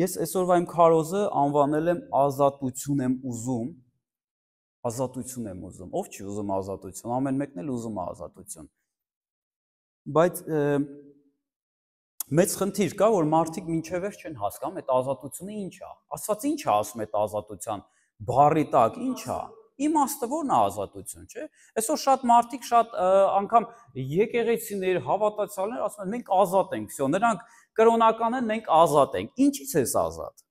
Ես այսօրվա իմ քարոզը անվանել եմ ազատություն եմ ուզում, ազատություն եմ ուզում։ Ով չի ուզում ազատություն, ամեն մեկն էլ ուզում է ազատություն։ Բայց մեծ խնդիր կա, որ մարդիկ մինչև վերջ չեն հասկանում այդ ազատությունը ինչ է։ Աստված ինչ է ասում այդ ազատության բառի տակ, ինչ է։ Իմաստը ո՞րն է ազատություն, չէ՞։ Այսօր շատ մարդիկ շատ անգամ եկեղեցիներ, հավատացյալներ ասում են մենք ազատ ենք, всё, նրանք կրոնական են, մենք ազատ ենք։ Ինչից ես ազատ։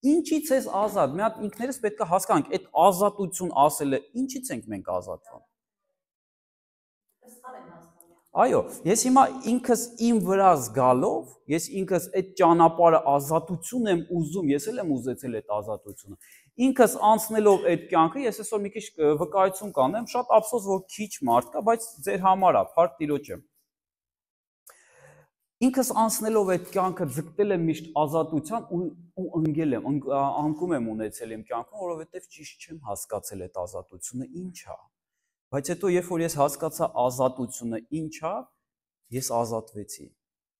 Ինչից ես ազատ։ Մի հատ ինքներս պետք է հասկանանք, այդ ազատություն ասելը ինչից ենք մենք ազատվում։ Այո, ես հիմա ինքս իմ վրա զգալով, ես ինքս այդ ճանապարհը ազատություն եմ ուզում, ես էլ եմ ուզեցել այդ ազատությունը։ Ինքս անցնելով այդ կյանքը, ես այսօր մի քիչ վկայություն կանեմ, շատ ափսոս որ քիչ մարդ կա, բայց ձեր համար է, փառք Տիրոջը։ Ինքս անցնելով այդ կյանքը ձգտել եմ միշտ ազատության ու ընկել եմ, անկում եմ ունեցել իմ կյանքում, որովհետև ճիշտ չեմ հասկացել այդ ազատությունը ինչ է։ Բայց հետո երբ որ ես հասկացա ազատությունը ինչ է, ես ազատվեցի։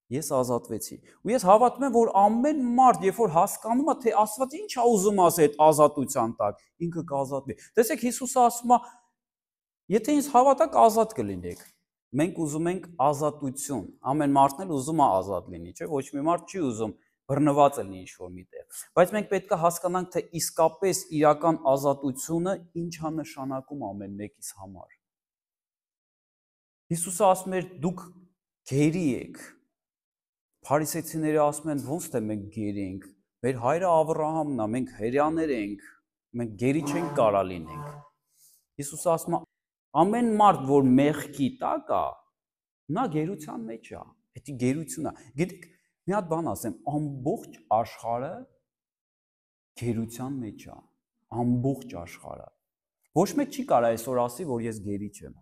Ես ազատվեցի։ Ու ես հավատում եմ, որ ամեն մարդ, երբ որ հասկանում է, թե Աստված ինչ է ուզում ասել այդ ազատության տակ, ինքը կազատվի։ Տեսեք, Հիսուսը ասում է, եթե ինձ հավատաք, ազատ կլինեք։ Մենք ուզում ենք ազատություն։ Ամեն մարդն էլ ուզում է ազատ լինի, չէ՞, ոչ մի մարդ չի ուզում բռնված լինի ինչ-որ միտեղ։ Բայց մենք պետք է հասկանանք, թե իսկապես իրական ազատությունը ինչ է նշանակում ամեն մեկիս համար։ Հիսուսը ասում էր, դուք գերի եք։ Փարիսեցիները ասում են, ոնց թե մենք գերի ենք։ Մեր հայրը Աբրահամն է, մենք հրեաներ ենք, մենք գերի չենք կարա լինենք։ Հիսուսը ասում է, ամեն մարդ, որ մեղքի տակ է, նա գերության մեջ է։ Դա գերությունն է։ Գիտեք, մի հատ բան ասեմ, ամբողջ աշխարհը գերության մեջ է։ Ամբողջ աշխարհը։ Ոչ մեկ չի կարող այսօր ասի, որ ես գերի չեմ։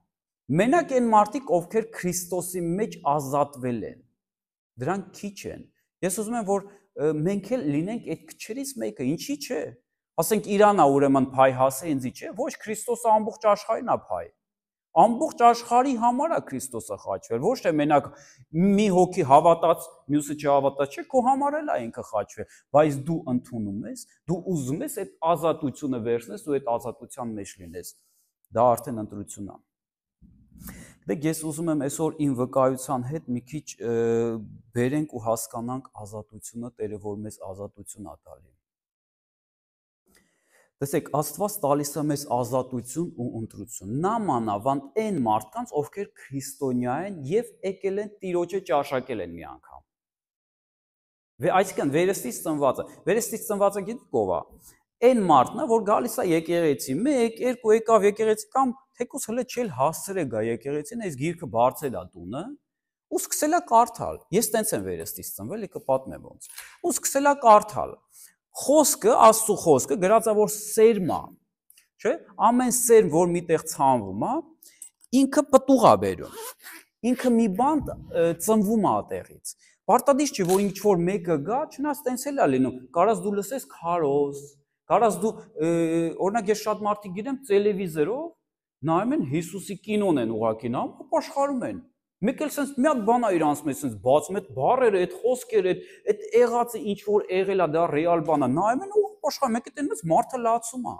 Մենակ այն մարդիկ, ովքեր Քրիստոսի մեջ ազատվել են, դրանք քիչ են։ Ես ուզում եմ, որ մենք էլ լինենք այդ քչերից մեկը, ինչի՞ չէ։ Ասենք Իրանն է ուրեմն փայ հասե ինձի չէ, ոչ Քրիստոսը ամբողջ աշխարհին է փայ։ Ամբողջ աշխարհի համար է Քրիստոսը խաչվել, ոչ թե մենակ մի հոգի հավատաց, մյուսը չհավատաց, չէ, քո համար էլ է ինքը խաչվել, բայց դու ընդունում ես, դու ուզում ես այդ ազատությունը վերցնես ու այդ ազատության մեջ լինես։ Դա արդեն ընտրություն է։ Դեք ես ուզում եմ այսօր իմ վկայության հետ մի քիչ բերենք ու հասկանանք ազատությունը, Տերը որ մեզ ազատություն ա տալի։ Տեսեք, Աստված տալիս է մեզ ազատություն ու ընտրություն։ Նամանավանդ այն մարդկանց, ովքեր քրիստոնյա են եւ եկել են Տիրոջը ճաշակել են մի անգամ։ Այսինքն վերստից ծնվածը գիտեք ով է։ Այն մարդն է, որ գալիս է եկեղեցի, 1, 2 եկավ եկեղեցի կամ թեկուզ հələ չել հասցրել գա եկեղեցին, այս գիրքը բարձել է տունը, ու սկսել է կարդալ։ Ես տենց եմ վերստից ծնվել, եկա պատմեմ ոնց։ Ու սկսել է կարդալ։ Խոսքը, Աստծո խոսքը գրած է որ սերմ է, չէ՞։ Ամեն սերմ, որ միտեղ ցանվում է, ինքը պտուղ է բերում։ Ինքը մի բան ծնվում է այդտեղից։ Պարտադիր չէ, որ ինչ որ մեկը գա, չնայած տենց էլ է լինում։ Կարաս դու լսես քարոզ, կարաս դու օրինակ ես շատ մարդիկ գիտեմ տելևիզորով նայում են Հիսուսի կինոն են ուղակի նայում, ապաշխարում են։ Մեկ էլ sense մի հատ բան է իրանց մեջ sense բացում այդ բառերը, այդ խոսքերը, այդ եղածը ինչ որ եղել է, դա ռեալ բան է։ Նայում են ու ապաշխարում, մեկ էլ տենպես մարդը լացում է։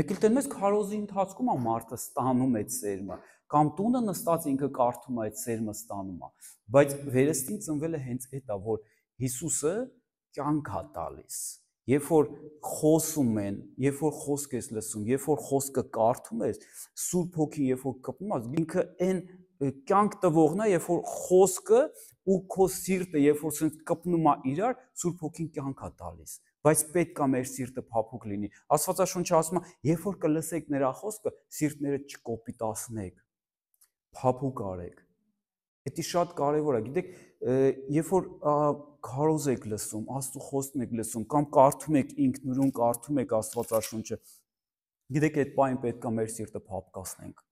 Մեկ էլ տենպես քարոզի ընթացքում է մարդը ստանում այդ սերմը, կամ տունը նստած ինքը կարդում է այդ սերմը ստանում է։ Բայց վերստին ծնվելը հենց այդ է, որ Հիսուսը կյանք է տալիս։ Երբ որ խոսում են, երբ որ խոսք ես լսում, երբ որ խոսքը կարդում ես, Սուրբ Հոգին երբ որ կպնում է, ինքը այն կյանք տվողն է, երբ որ խոսքը ու քո սիրտը, երբ որ sense կպնում է իրար, Սուրբ Հոգին կյանք է տալիս։ Բայց պետք է մեր սիրտը փափուկ լինի։ Աստվածաշունչը ասում է, երբ որ կլսեք նրա խոսքը, սիրտները չկոպիտացնեք, փափուկ արեք։ Դա շատ կարևոր է, գիտեք, երբ որ քարոզ եք լսում, Աստծո խոսքն եք լսում, կամ կարդում եք ինքնուրույն կարդում եք Աստվածաշունչը, գիտեք, այդ պահին պետք է մեր սիրտը փափկացնենք։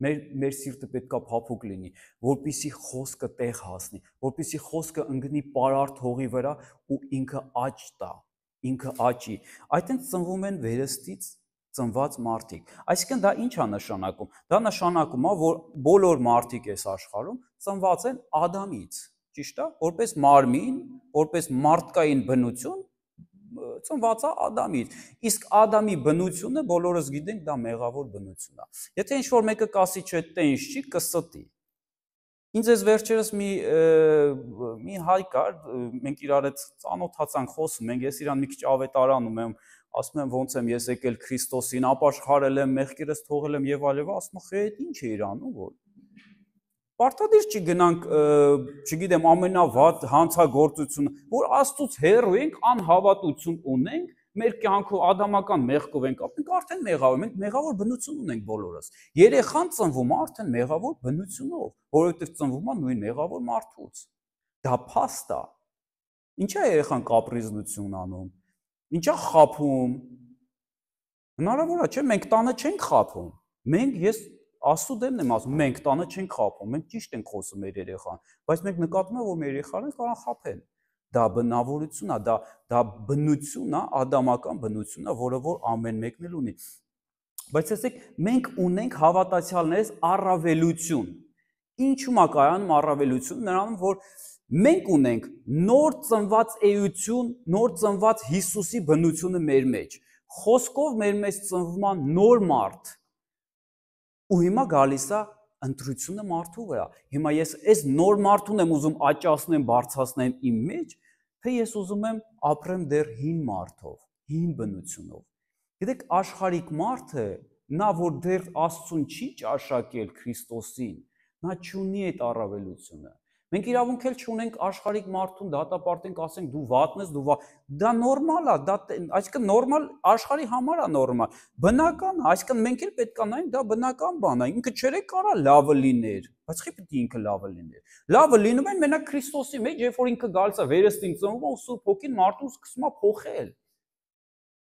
Մեր սիրտը պետք է փափուկ լինի, որպեսզի խոսքը տեղ հասնի, որպեսզի խոսքը ընկնի պարարտ հողի վրա ու ինքը աճ տա, ինքը աճի։ Այդտենց ծնվում են վերստից ծնված մարդիկ։ Այսինքն դա ինչ է նշանակում։ Դա նշանակում է, որ բոլոր մարդիկ այս աշխարհում ծնված են Ադամից, ճիշտ է, որպես մարմին, որպես մարդկային բնություն ծնված է Ադամից։ Իսկ Ադամի բնությունը բոլորս գիտենք, դա մեղավոր բնություն է։ Եթե ինչ-որ մեկը կասի, չէ, տենց չի, կստի։ Ինձ էս վերջերս մի հայ կար, մենք իրար հետ ծանոթացանք, խոսում ենք, ես իրան մի քիչ ավետարանում եմ, ասում եմ ոնց եմ ես եկել Քրիստոսին, ապաշխարել եմ, մեղքերս թողել եմ եւ այլն, ասում եմ, «Խե, ինչ է իրանում, որ Պարտադիր չի գնանք, չգիտեմ, ամենավատ հանցագործությունը, որ Աստծուց հեռու ենք, անհավատություն ունենք, մեր կյանքով ադամական մեղքով ենք ապրենք, արդեն մեղավոր, մենք մեղավոր բնություն ունենք բոլորս։ Երեխան ծնվում է արդեն մեղավոր բնությունով, որովհետև ծնվում է նույն մեղավոր մարդուց։ Դա փաստ է։ Ինչա երեխան կապրիզնություն անում։ Ինչա խաբում։ Հնարավոր է, չէ՞, մենք տանը չենք խաբում։ Ես Աստծո դեմն եմ ասում, մենք տանը չենք խաբում, մենք ճիշտ ենք խոսում մեր երեխան, բայց մենք նկատում ենք, որ մեր երեխաները կարող խաբեն։ Դա բնավորություն է, դա բնություն է, ադամական բնություն է, որը որ ամեն մեկն էլ ունի։ Բայց ասեք, մենք ունենք հավատացյալներս առավելություն։ Ինչու՞մ է կայանում առավելություն, նրանում որ մենք ունենք նոր ծնված էություն, նոր ծնված Հիսուսի բնությունը մեր մեջ։ Խոսքով մեր մեջ ծնվում է նոր մարդ։ Ու հիմա գալիս է ընտրությունը մարդու վրա։ Հիմա ես այս նոր մարդուն եմ ուզում աճացնեմ, բարձրացնեմ իմ մեջ, թե ես ուզում եմ ապրեմ դեռ հին մարդով, հին բնությունով։ Գիտեք, աշխարհիկ մարդը, նա որ դեռ Աստծուն չի ճաշակել Քրիստոսին, նա չունի այդ առավելությունը։ Մենք իրավունք էլ չունենք աշխարհիկ մարդուն դատապարտենք, ասենք դու վատն ես, դա նորմալ է, այսինքն նորմալ աշխարհի համար է նորմալ։ Բնական, այսինքն մենք էլ պետք է նայենք, դա բնական բան է։ Ինքը չէ՞ կարա լավը լիներ, բայց խի պետք է ինքը լավը լիներ։ Լավը լինում է մենակ Քրիստոսի մեջ, երբ որ ինքը գալիս է վերստին ծնվում ու Սուրբ Հոգին մարդուն սկսում է փոխել։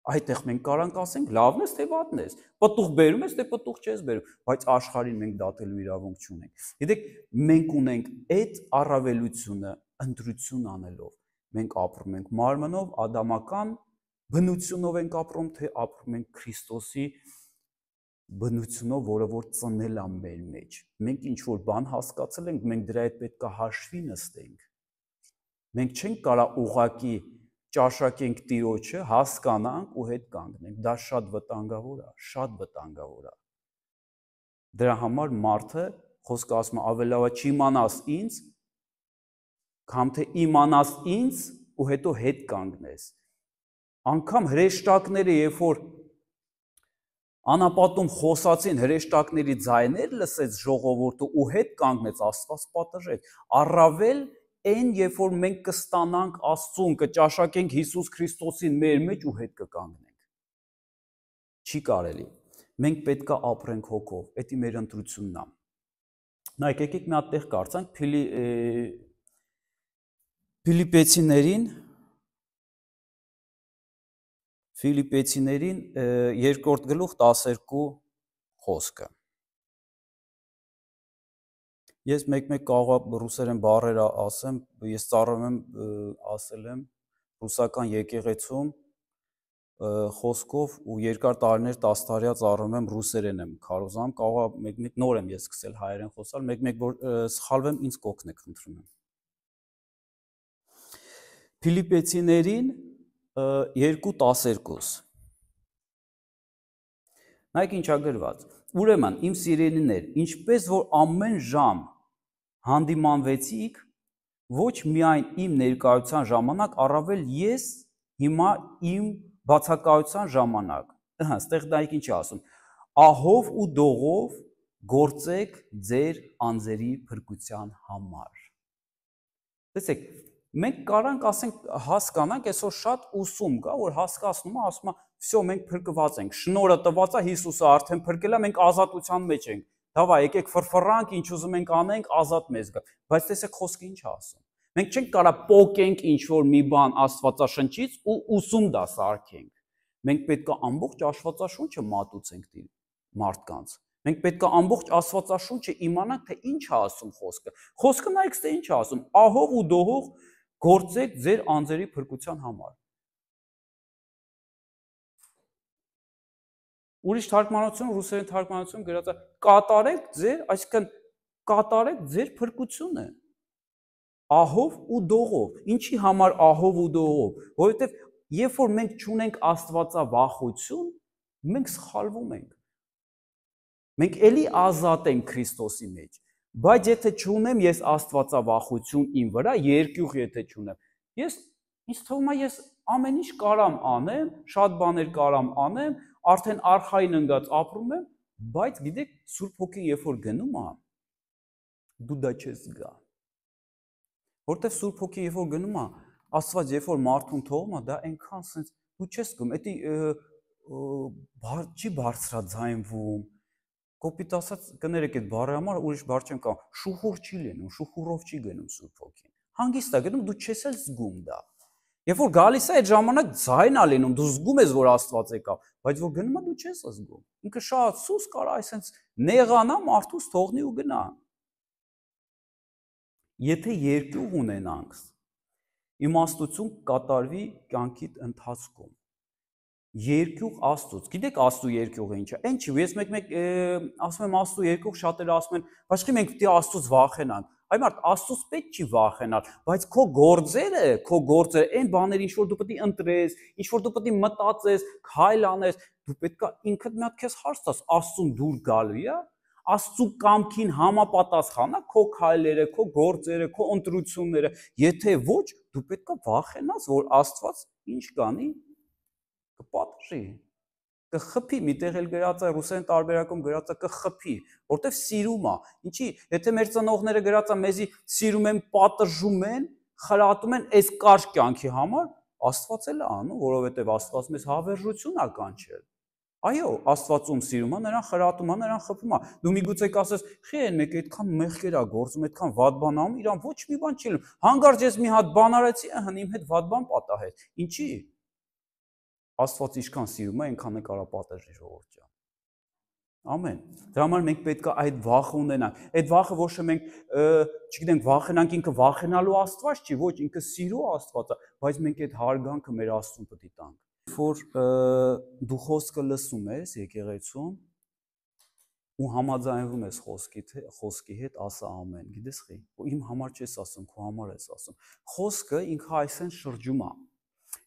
Այդտեղ մենք կարանք ասենք լավն ես թե վատն ես, պտուղ բերում ես թե պտուղ չես բերում, բայց աշխարհին մենք դատելու իրավունք չունենք։ Գիտեք, մենք ունենք այդ առավելությունը ընտրություն անելով։ Մենք ապրում ենք մարմնով, ադամական բնությունով ենք ապրում, թե ապրում ենք Քրիստոսի բնությունով, որը որ ծնել է մեր մեջ։ Մենք ինչ որ բան հասկացել ենք, մենք դրա հետ պետք է հաշվի նստենք։ Մենք չենք կարող ուղղակի ճաշակենք Տիրոջը, հասկանանք ու հետ կանգնենք։ Դա շատ վտանգավոր է, շատ վտանգավոր է։ Դրա համար մարդը, խոսքը ասում է, ավելի լավ է չիմանաս ինձ, քան թե իմանաս ինձ ու հետո հետ կանգնես։ Անկամ հրեշտակները, երբ որ անապատում խոսացին, հրեշտակների ձայներ լսեց ժողովուրդը ու հետ կանգնեց, Աստված պատժեց։ Առավել այն, երբ որ մենք կստանանք Աստծուն, կճաշակենք Հիսուս Քրիստոսին մեր մեջ ու հետ կկանգնենք։ Չի կարելի։ Մենք պետք է ապրենք հոգով, դա մեր ընտրությունն է։ Նայեք, եկեք մի հատ տեղ կարծանք Ֆիլիպեցիներին 2-րդ գլուխ 12 խոսքը։ Ես մեկ-մեկ կարող ռուսերեն բառեր ասեմ, ես ծառայում եմ, ասել եմ ռուսական եկեղեցում խոսքով ու երկար տարիներ 10 տարիա ծառայում եմ ռուսերեն եմ քարոզամ, կարող մեկ-մեկ նոր եմ ես սկսել հայերեն խոսալ, մեկ-մեկ որ սխալվեմ, ինձ կօգնեք, խնդրում եմ։ Ֆիլիպեցիներին 2:12 Նայեք ինչա գրված։ Ուրեմն, իմ սիրելիներ, ինչպես որ ամեն ժամ հանդիմանվեցիք, ոչ միայն իմ ներկայության ժամանակ, առավել ես հիմա իմ բացակայության ժամանակ։ Այստեղ նայեք ինչ է ասում։ Ահով ու դողով գործեք ձեր անձերի փրկության համար։ Տեսեք, մենք կարանք ասենք հասկանանք, այսօր շատ ուսում կա, որ հասկացնում է, ասում է, «Վсё, մենք փրկված ենք, շնորհը տված է, Հիսուսը արդեն փրկել է, մենք ազատության մեջ ենք։ Դավա, եկեք ֆրֆրանք, ինչ ուզում ենք անենք, ազատ մեզ գա»։ Բայց տեսեք խոսքը ինչ է ասում։ Մենք չենք կարող պոկենք ինչ որ մի բան Աստվածաշնչից ու ուսում դա սարքենք։ Մենք պետք է ամբողջ Աստվածաշունչը մատուցենք մարդկանց։ Մենք պետք է ամբողջ Աստվածաշունչը իմանանք, թե ինչ է ասում խոսքը։ Խոսքը նայեք, թե ինչ է ասում։ Ահով ու դողով գործեք ձեր անձերի փրկության համար։ Ուրիշ թարգմանություն, ռուսերեն թարգմանություն գրած է կատարեք ձեր, այսինքն կատարեք ձեր փրկությունը։ ահով ու դողով։ Ինչի համար ահով ու դողով, որովհետև երբ որ մենք չունենք աստվածավախություն, մենք սխալվում ենք։ Մենք էլի ազատ ենք Քրիստոսի մեջ, բայց եթե չունեմ ես աստվածավախություն իմ վրա, երկյուղ եթե չունեմ, ինձ թվում է ես ամեն ինչ կարամ անեմ, շատ բաներ կարամ անեմ, արդեն արխային ընկած ապրում եմ, բայց գիտեք, Սուրբ Հոգին երբ որ գնում է, դու դա չես զգա։ Որտեվ Սուրբ Հոգին երբ որ գնում է, Աստված երբ որ մարդուն թողում է, դա այնքան sense դու չես զգում, դա չի բարձրաձայնվում։ Կոպիտ ասած կներեք այդ բառի համար ուրիշ բառ չեմ կարող, շուխուր չի լինում, շուխուրով չի գնում Սուրբ Հոգին։ Հանգիստ է գնում, դու չես էլ զգում դա։ Երբ որ գալիս է այդ ժամանակ ձայն է լինում, դու զգում ես, որ Աստված եկավ, բայց որ գնում է դու չես զգում։ Ինքը շատ սուս կարա այսպես նեղանա մարդուց թողնի ու գնա։ Եթե երկյուղ ունենանք, իմաստություն կատարվի կյանքիդ ընթացքում։ Երկյուղ Աստծուց։ Գիտեք Աստծո երկյուղը ինչ է։ Այն չի, ես մեկ ասում եմ Աստծո երկյուղ, շատերը ասում են, «Բայց մենք պետք է Աստծուց վախենանք»։ Այ մարդ, Աստծուց պետք չի վախենալ, բայց քո գործերը, այն բաները, ինչ որ դու պետք է ընտրես, ինչ որ դու պետք է մտածես, քայլ անես, դու պետք է ինքդ մի հատ քեզ հարց տաս, Աստծուն դուր գալու է։ Աստծո կամքին համապատասխան է քո քայլերը, քո գործերը, քո ընտրությունները։ Եթե ոչ, դու պետք է վախենաս, որ Աստված ինչ կանի, կպատժի, կխփի, միտեղ էլ գրած է ռուսերեն տարբերակում գրած է կխփի, որտեվ սիրում է։ Ինչի, եթե մեր ծնողները գրած է մեզի սիրում են, պատժում են, խրատում են այս կարճ կյանքի համար, Աստված էլ է անում, որովհետև Աստված մեզ հավերժություն է կանչել։ Այո, Աստվածում սիրում է, նրան խրատում է, նրան խփում է։ Դու միգուցե կասես, «Խի են մեկը այդքան մեղքեր է գործում, այդքան վատ բան անում, իրան ոչ մի բան չի լինում»։ Հանկարծ ես մի հատ բան արեցի, իմ հետ վատ բան պատահեց։ Ինչի՞։ Աստված ինչքան սիրում է, այնքան է կարա պատժի ժողովուրդ ջան։ Ամեն։ Դրա համար մենք պետք է այդ վախը ունենանք։ Այդ վախը ոչ թե մենք, չգիտենք, վախենանք, ինքը վախենալու Աստված չի, ոչ, ինքը սիրո Աստված է, բայց մենք այդ հարգանքը մեր Աստծուն պետք է տանք։ Որ դու խոսքը լսում ես եկեղեցում ու համաձայնվում ես խոսքի հետ, ասա ամեն։ Գիտես խի, իմ համար չես ասում, քո համար ես ասում։ Խոսքը ինքը այսպես շրջում է։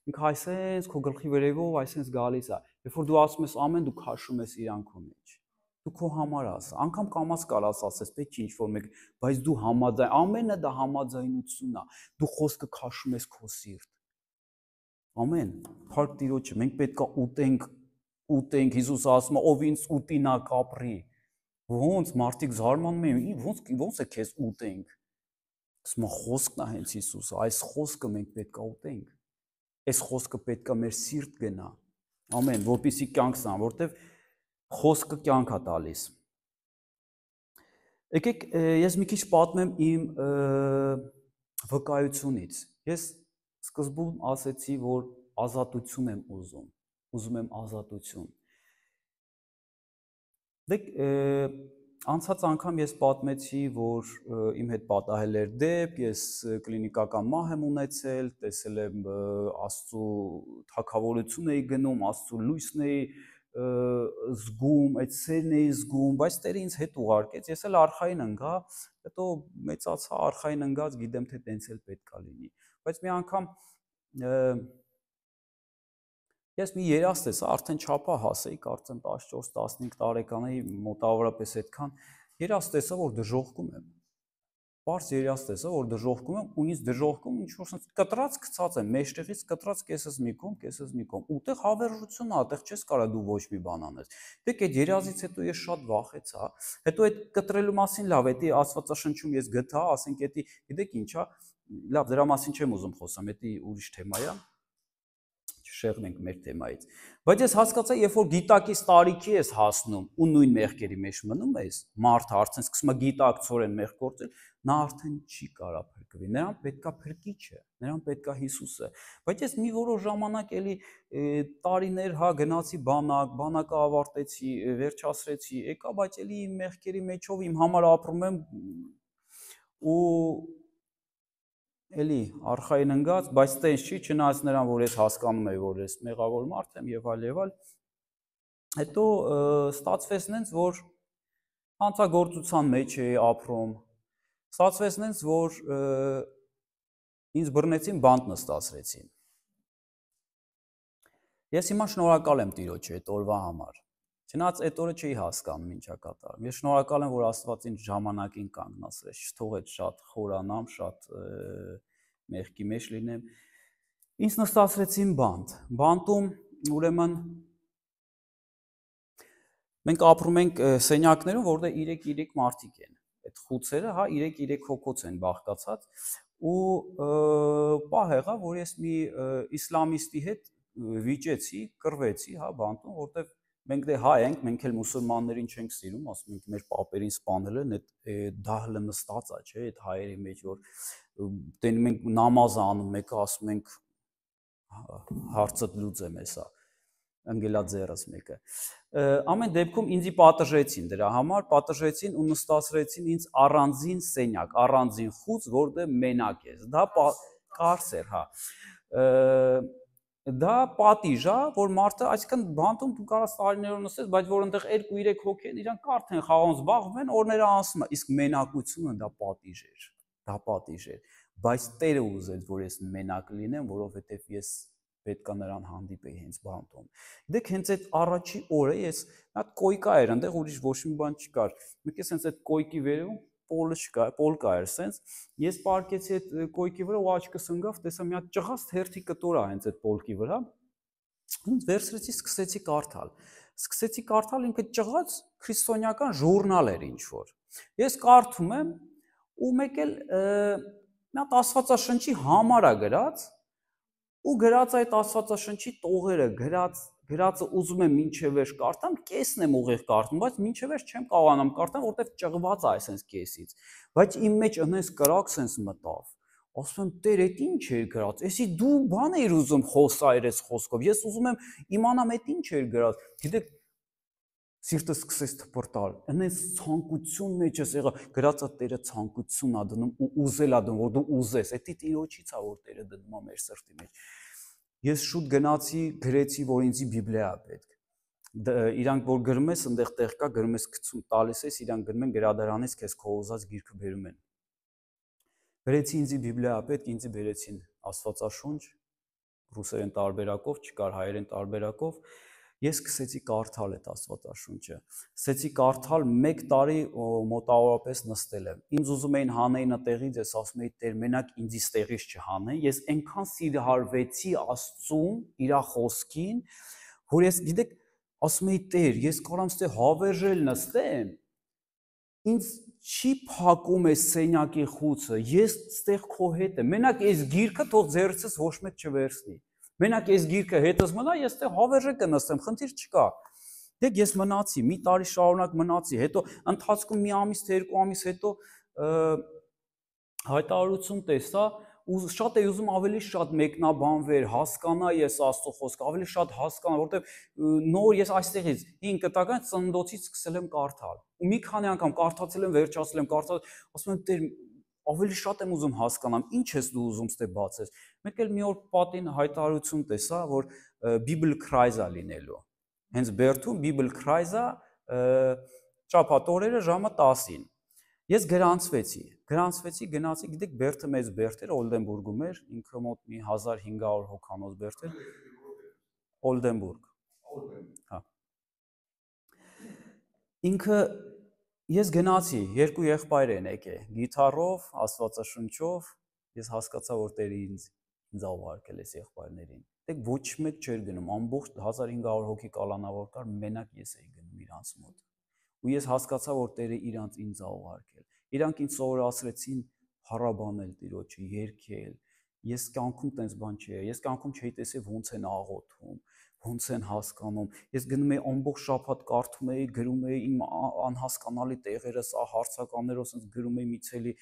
Ինքը այսպես քո գլխի վերևով այսպես գալիս է։ Երբ որ դու ասում ես ամեն, դու քաշում ես իրանքո մեջ։ Դու քո համար ասա, անգամ կամաց կարաս ասես, պետք չի ինչ-որ մեկ, բայց դու համաձայն, ամենը դա համաձայնությունն է։ Դու խոսքը քաշում ես քո սիրտ։ Ամեն, փառք Տիրոջը, մենք պետք է ուտենք, Հիսուսը ասում է, ով ինձ ուտինա կապրի։ Ոնց մարդիկ զարմանում են, ոնց է քեզ ուտենք։ Ասում է խոսքն է հենց Հիսուսը, այս խոսքը մենք պետք է ուտենք։ Այս խոսքը պետք է մեր սիրտ գնա։ Ամեն, որպեսզի կյանք ստանա, որտեվ խոսքը կյանք է տալիս։ Եկեք, ես մի քիչ պատմեմ իմ վկայությունից։ Ես սկզբում ասեցի, որ ազատություն եմ ուզում եմ ազատություն։ Դեք անցած անգամ ես պատմեցի, որ իմ հետ պատահել էր դեպք, ես կլինիկական մահ եմ ունեցել, տեսել եմ Աստծո թագավորություն էի գնում, Աստծո լույսն էի զգում, այդ սերն էի զգում, բայց Տերը ինձ հետ ուղարկեց, ես էլ արխային ընկա, հետո մեծացա, արխային ընկած, գիտեմ թե տենց էլ պետք է լինի։ Բայց մի անգամ ես մի երաստ տեսա, արդեն չափահաս էի, կարծեմ 14-15 տարեկան էի, մոտավորապես այդքան, երաստ տեսա, որ դժոխքում եմ։ Պարզ երաստ տեսա, որ դժոխքում եմ, ու ինձ դժոխքում ինչ-որ sense կտրած գցած եմ, մեջտեղից կտրած կեսս մի կողմ, ուտեղ հավերժություն է, այդտեղ չես կարա դու ոչ մի բան անես։ Դեք այդ երազից հետո ես շատ վախեցա, հետո այդ կտրելու մասին լավ, էդի Աստվածաշնչում ես գտա, ասենք էդի, գիտեք ինչ է, լավ, դրա մասին չեմ ուզում խոսամ, էդի ուրիշ թեմա է։ Շեղնենք մեր թեմայից։ Բայց ես հասկացա, երբ որ գիտակից տարիքի ես հասնում ու նույն մեղքերի մեջ մնում ես, մարդը արդեն սկսում է գիտակցորեն մեղք գործել, նա արդեն չի կարա փրկվի։ Նրան պետքա փրկիչը, նրան պետքա Հիսուսը։ Բայց ես մի որոշ ժամանակ էլի տարիներ, հա, գնացի բանակը ավարտեցի, վերջացրեցի, եկա, բայց էլի իմ մեղքերի մեջով իմ համար ապրում եմ ու էլի արխային ընկած, բայց տենց չի, չնայած նրան, որ ես հասկանում եմ, որ ես մեղավոր մարդ եմ եւ այլ։ Հետո ստացվեց նենց, որ հանցագործության մեջ էի ապրում։ Ստացվեց նենց, որ ինձ բռնեցին, բանտ նստացրեցին։ Ես հիմա շնորհակալ եմ Տիրոջը այդ օրվա համար։ Չնայած այդ օրը չի հասկանում ինչա կատարում։ Ես շնորհակալ եմ, որ Աստված ինձ ժամանակին կանգնացրեց, չթողեց շատ խորանամ, շատ մեղքի մեջ լինեմ։ Ինձ նստացրեցին բանտ։ Բանտում ուրեմն մենք ապրում ենք սենյակներում, որտեղ 3-3 մարդիկ են։ Այդ խուցերը, հա, 3-3 հոգոց են բաղկացած ու պահ եղա, որ ես մի իսլամիստի հետ վիճեցի, կռվեցի, հա, բանտում, որտեղ մենք դե հայ ենք, մենք էլ մուսուլմաններին չենք սիրում, ասում ենք մեր պապերին սպանել են, այդ դահլը նստած է, չէ, այդ հայերի մեջ, որ տենում ենք նամազ անում, մեկը ասում ենք հարցդ լուծեմ էսա, ընկելաձեռս մեկը։ Ամեն դեպքում ինձի պատժեցին դրա համար, պատժեցին ու նստացրեցին ինձ առանձին սենյակ, առանձին խուց, որտեղ մենակ ես։ Դա կարծեր, հա։ Դա պատիժ է, որ մարդը, այսինքն բանտում դու կարաս տարիներով նստես, բայց որ այնտեղ 2-3 հոգի են, իրանք արդեն խաղում զբաղվում են, օրները անցնում է, իսկ մենակությունը դա պատիժ էր։ Դա պատիժ էր, բայց Տերը ուզեց, որ ես մենակ լինեմ, որովհետև ես պետք է նրան հանդիպեի հենց բանտում։ Գիտեք, հենց այդ առաջի օրը ես նա կոյկա էր, այնտեղ ուրիշ ոչ մի բան չկար։ Մեկ էս հենց այդ կոյկի վերում պոլը չկա, պոլկա էր սենց։ Ես պարկեցի այդ կոյկի վրա ու աչքս ընկավ, տեսա մի հատ ճղած թերթի կտոր է հենց այդ պոլկի վրա։ Ինձ վերցրեցի, սկսեցի կարդալ։ Սկսեցի կարդալ, ինքը ճղած քրիստոնեական ժուրնալ էր ինչ որ։ Ես կարդում եմ ու մեկ էլ մի հատ Աստվածաշնչի համար է գրած ու գրած այդ Աստվածաշնչի տողերը, գրածը ուզում եմ մինչև վերջ կարդամ, կեսն եմ ուղիղ կարդում, բայց մինչև վերջ չեմ կարողանում կարդամ, որտեղ ճղված է այսպես կեսից։ Բայց իմ մեջ այնպես կրակ sense մտավ։ Ասում եմ, Տեր, այդ ինչ էր գրած։ Էսի դու բան էիր ուզում խոսայր այս խոսքով։ Ես ուզում եմ իմանամ այդ ինչ էր գրած։ Գիտեք, սիրտս սկսեց թպրտալ։ Այնպես ցանկություն մեջ ես եղա, գրածը Տերը ցանկություն ա դնում ու ուզել ա դնում, որ դու ուզես։ Էդի Տիրոջից ա որ Տերը դնում ա մեր սրտի մեջ։ Ես շուտ գնացի, գրեցի, որ ինձի Բիբլիա է պետք։ Իրանք որ գրում ես, այնտեղ տեղ կա, գրում ես գցում տալիս ես, իրանք գրում են գրադարանից քեզ քո ուզած գիրքը բերում են։ Գրեցի ինձի Բիբլիա է պետք, ինձի բերեցին Աստվածաշունչ, ռուսերեն տարբերակով, չկար հայերեն տարբերակով։ Ես սկսեցի կարդալ այդ Աստվածաշունչը։ Սկսեցի կարդալ 1 տարի մոտավորապես նստել եմ։ Ինձ ուզում էին հանեին այդտեղից, ես ասում էի Տեր, մենակ ինձից տեղից չհանեն։ Ես այնքան սիրահարվեցի Աստծուն, իր խոսքին, որ ես գիտեք, ասում էի Տեր, ես կարամ ստե հավերժել նստեմ։ Ինձ չի փակում այս սենյակի խուցը։ Ես ստեղ քո հետ եմ։ Մենակ այս գիրքը թող ձեռքս ոչ մեկ չվերցնի։ Մենակ այս գիրքը հետս մնա, ես ստեղ հավերժը կնստեմ, խնդիր չկա։ Դեք ես մնացի, մի տարի շարունակ մնացի, հետո ընթացքում մի ամիս, 2 ամիս հետո հայտարարություն տեսա ու շատ էի ուզում ավելի շատ մեկնաբանվեր, հասկանա ես Աստծո խոսքը, ավելի շատ հասկանա, որովհետև նոր ես այստեղից 5 կտական ծննդոցից սկսել եմ կարդալ։ Ու մի քանի անգամ կարդացել եմ, վերջացել եմ, կարդալ, ասում եմ Տեր, ավելի շատ եմ ուզում հասկանամ, ինչ ես դու ուզում ստե բացես։ Մեկ էլ մի օր պատին հայտարարություն տեսա, որ Bible Crisis-ա լինելու։ Հենց Բերթում Bible Crisis-ա շաբաթ օրերը ժամը 10-ին։ Ես գրանցվեցի, գնացի, գիտեք, Բերթը մեծ Բերթ էր, Օլդենբուրգում էր, ինքը մոտ մի 1500 հոգանոց Բերթ էր։ Օլդենբուրգ։ Հա։ Ինքը ես գնացի, 2 եղբայր են եկել, գիտարով, Աստվածաշունչով, ես հասկացա, որ Տերը ինձ ուղարկել է եղբայրներին։ Դեք ոչ մեկ չէր գնում, ամբողջ 1500 հոգի կալանավոր կար, մենակ ես էի գնում իրանց մոտ։ Ու ես հասկացա, որ Տերը ինձ ա ուղարկել։ Իրանք ինձ սովորացրեցին փառաբանել Տիրոջը, երգել։ Ես կյանքում տենց բան չի եղել։ Ես կյանքում չէի տեսել ոնց են աղոթում, ոնց են հասկանում։ Ես գնում էի ամբողջ շաբաթ կարդում էի, գրում էի իմ անհասկանալի տեղերը, սա հարցականներով ասենց գրում էի, միցելի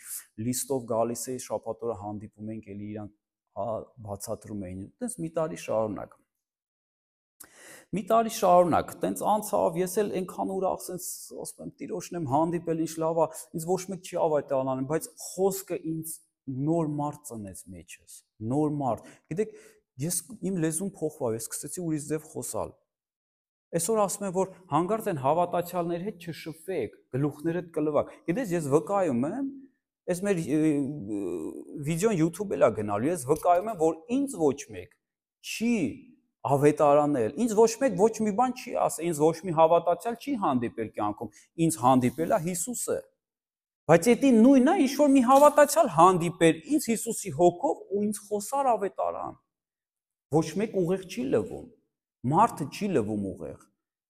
լիստով գալիս էի, շաբաթ օրը հանդիպում էինք, էլի իրանք բացատրում էին։ Տենց մի տարի շարունակ։ Մի տարի շարունակ, տենց անցավ, ես էլ այնքան ուրախ սենց ասում եմ Տիրոջն եմ հանդիպել, ինչ լավ է, ինձ ոչ մեկ չի ավայտանանում, բայց խոսքը ինձ նոր մարդ ծնեց մեջս, նոր մարդ։ Գիտեք, ես իմ լեզուն փոխվավ, ես սկսեցի ուրիշ ձև խոսալ։ Այսօր ասում եմ, որ հանգարց այն հավատացյալների հետ չշփվեք, գլուխներդ կլվակ։ Գիտես, ես վկայում եմ, Այս մեր վիդեոն YouTube-ել է գնալու, ես վկայում եմ, որ ինձ ոչ մեկ չի ավետարանել, ինձ ոչ մեկ ոչ մի բան չի ասել, ինձ ոչ մի հավատացյալ չի հանդիպել կյանքում, ինձ հանդիպել է Հիսուսը։ Բայց դա նույնն է, ինչ որ մի հավատացյալ հանդիպեր ինձ Հիսուսի հոգով ու ինձ խոսար ավետարան։ Ոչ մեկ ուղեղ չի լվում, մարդը չի լվում ուղեղ։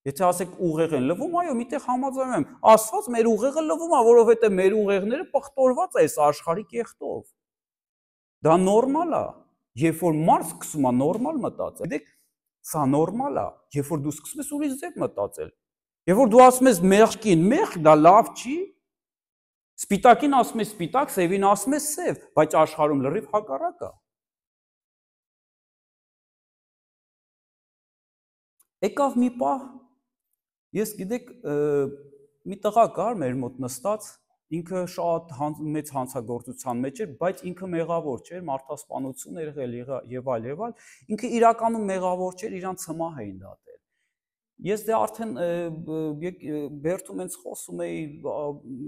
Եթե ասեք ուղեղ են լվում, այո, միտեղ համաձայնում եմ, Աստված մեր ուղեղը լվում է, որովհետև մեր ուղեղները պղտորված է այս աշխարհի կեղտով։ Դա նորմալ է, երբ որ մարդ սկսում է նորմալ մտածել։ Գիտեք, սա նորմալ է, երբ որ դու սկսում ես ուրիշ ձև մտածել։ Երբ որ դու ասում ես մեղքին մեղք, դա լավ չի։ Սպիտակին ասում ես սպիտակ, սևին ասում ես սև, բայց աշխարհում լրիվ հակառակն է։ Եկավ մի պահ, ես գիտեք, մի տղա կար մեր մոտ նստած, ինքը շատ մեծ հանցագործության մեջ էր, բայց ինքը մեղավոր չէր, մարդասպանություն էր եղել եւ այլ, ինքը իրականում մեղավոր չէր, իրան ցմահ էին դատել։ Ես դե արդեն բերդում ինձ խոսում էի,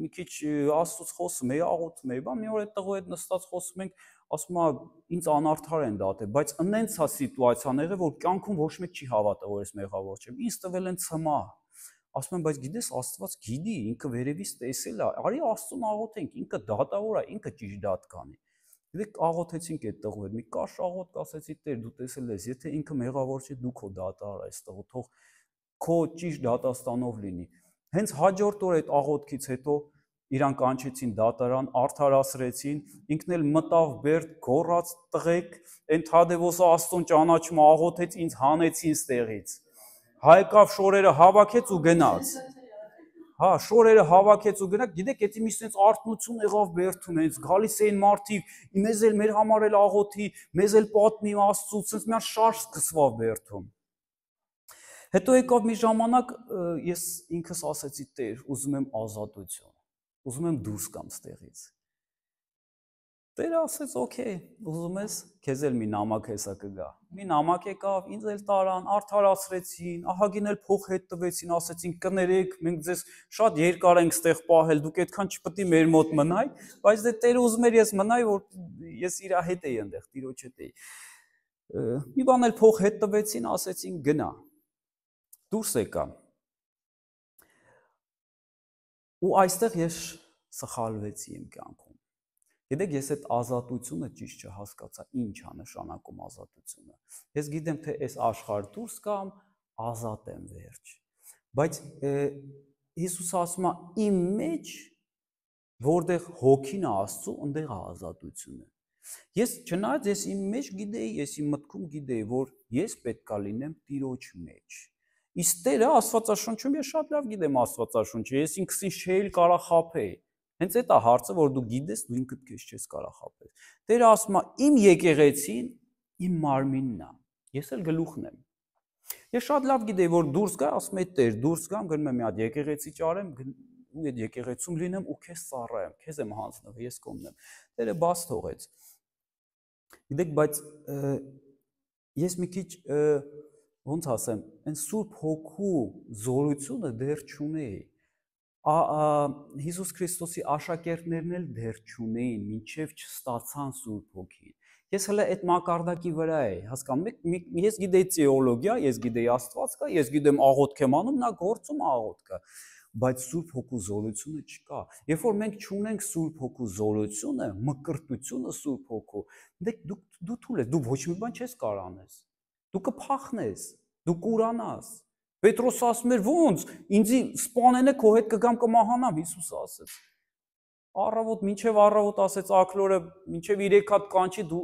մի քիչ Աստծուց խոսում էի, աղոթում էի, բա մի օր այդ տղու հետ նստած խոսում ենք, ասում է ինձ անարդար են դատել, բայց ընենց է սիտուացիան եղել, որ կյանքում ոչ մեկ չի հավատա, որ ես մեղավոր չեմ։ Ինձ տվել են ցմահ։ Ասում եմ, բայց գիտես, Աստված գիտի, ինքը վերևից տեսել է, արի Աստծուն աղոթենք, ինքը դատավոր է, ինքը ճիշտ դատ կանի։ Գիտեք, աղոթեցինք այդ տղու հետ, մի կարճ աղոթք ասեցի, Տեր, դու տեսել ես, եթե ինքը մեղավոր չի, դու քո դատար այս տղու, թող քո ճիշտ դատաստանով լինի։ Հենց հաջորդ օր այդ աղոթքից հետո իրան կանչեցին դատարան, արդարացրեցին, ինքն էլ մտավ բերդ, գոռաց տղեկ, այն Թադևոսը Աստծուն ճանաչում աղոթեց, ինձ հանեցին ստեղից։ Հայկավ շորերը հավաքեց ու գնաց։ Հա, շորերը հավաքեց ու գնաց, գիտեք, եթե մի sense արթնություն եղավ բերդում, հենց գալիս էին մարդիկ, մեզ էլ մեր համար էլ աղոթի, մեզ էլ պատմի Աստծուց, sense մի շարժ սկսվավ բերդում։ Հետո եկավ մի ժամանակ, ես ինքս ասեցի, Տեր, ուզում եմ ազատություն, ուզում եմ դուրս գամ ստեղից։ Տերը ասեց, օքեյ, ուզում ես, քեզ էլ մի նամակ հեսա կգա։ Մի նամակ եկավ, ինձ էլ տարան, արդարացրեցին, ահագին էլ փող հետ տվեցին, ասեցին կներեք, մենք ձեզ շատ երկար ենք ստեղ պահել, դուք այդքան չպետք է մեր մոտ մնայք, բայց դե Տերը ուզում էր ես մնայի, որ ես իր հետ էի այնտեղ, Տիրոջ հետ էի։ Մի բան էլ փող հետ տվեցին, ասեցին գնա։ Դուրս եկա։ Ու այստեղ ես սխալվեցի իմ կյանքում։ Գիտեք, ես այդ ազատությունը ճիշտ չհասկացա, ինչ է նշանակում ազատությունը։ Ես գիտեմ, թե այս աշխարհ դուրս կամ ազատ եմ վերջ։ Բայց Հիսուսը ասում է իմ մեջ, որտեղ հոգին է Աստծո, այնտեղ է ազատությունը։ Ես չնայած ես իմ մեջ գիտեի, ես իմ մտքում գիտեի, որ ես պետքա լինեմ Տիրոջ մեջ։ Իսկ Տերը Աստվածաշնչում ես շատ լավ գիտեմ Աստվածաշունչը, ես ինքս ինձ չէի կարող խաբել։ Հենց այդ է հարցը, որ դու գիտես, դու ինքդ քեզ չես կարող խաբել։ Տերը ասում է, իմ եկեղեցին իմ մարմինն է, ես էլ գլուխն եմ։ Ես շատ լավ գիտեի, որ դուրս գա, ասում եմ, Տեր, դուրս գամ, գնում եմ մի հատ եկեղեցի ճարեմ, ու այդ եկեղեցում լինեմ ու քեզ ծառայեմ, քեզ եմ հանձնվել, ես կողմն եմ։ Տերը բաց թողեց։ Գիտեք, բայց ես մի քիչ ոնց ասեմ, այն Սուրբ Հոգու զորությունը դեռ չունեի։ Հիսուս Քրիստոսի աշակերտներն էլ դեռ չունեին, մինչև չստացան Սուրբ Հոգին։ Ես հələ այդ մակարդակի վրա էի, հասկանում եք, ես գիտեի թեոլոգիա, ես գիտեի Աստված կա, ես գիտեմ աղոթք եմ անում, նա գործում է աղոթքը, բայց Սուրբ Հոգու զորությունը չկա։ Երբ որ մենք չունենք Սուրբ Հոգու զորությունը, մկրտությունը Սուրբ Հոգու, դու թույլ ես, դու ոչ մի բան չես կարող անես։ Դու կփախնես, դու կուրանաս։ Պետրոս ասում էր, ոնց, ինձի սպանեն է, քո հետ կգամ կմահանամ, Հիսուսը ասեց։ Առավոտ, մինչև առավոտ ասեց ակլորը, մինչև 3 հատ կանչի դու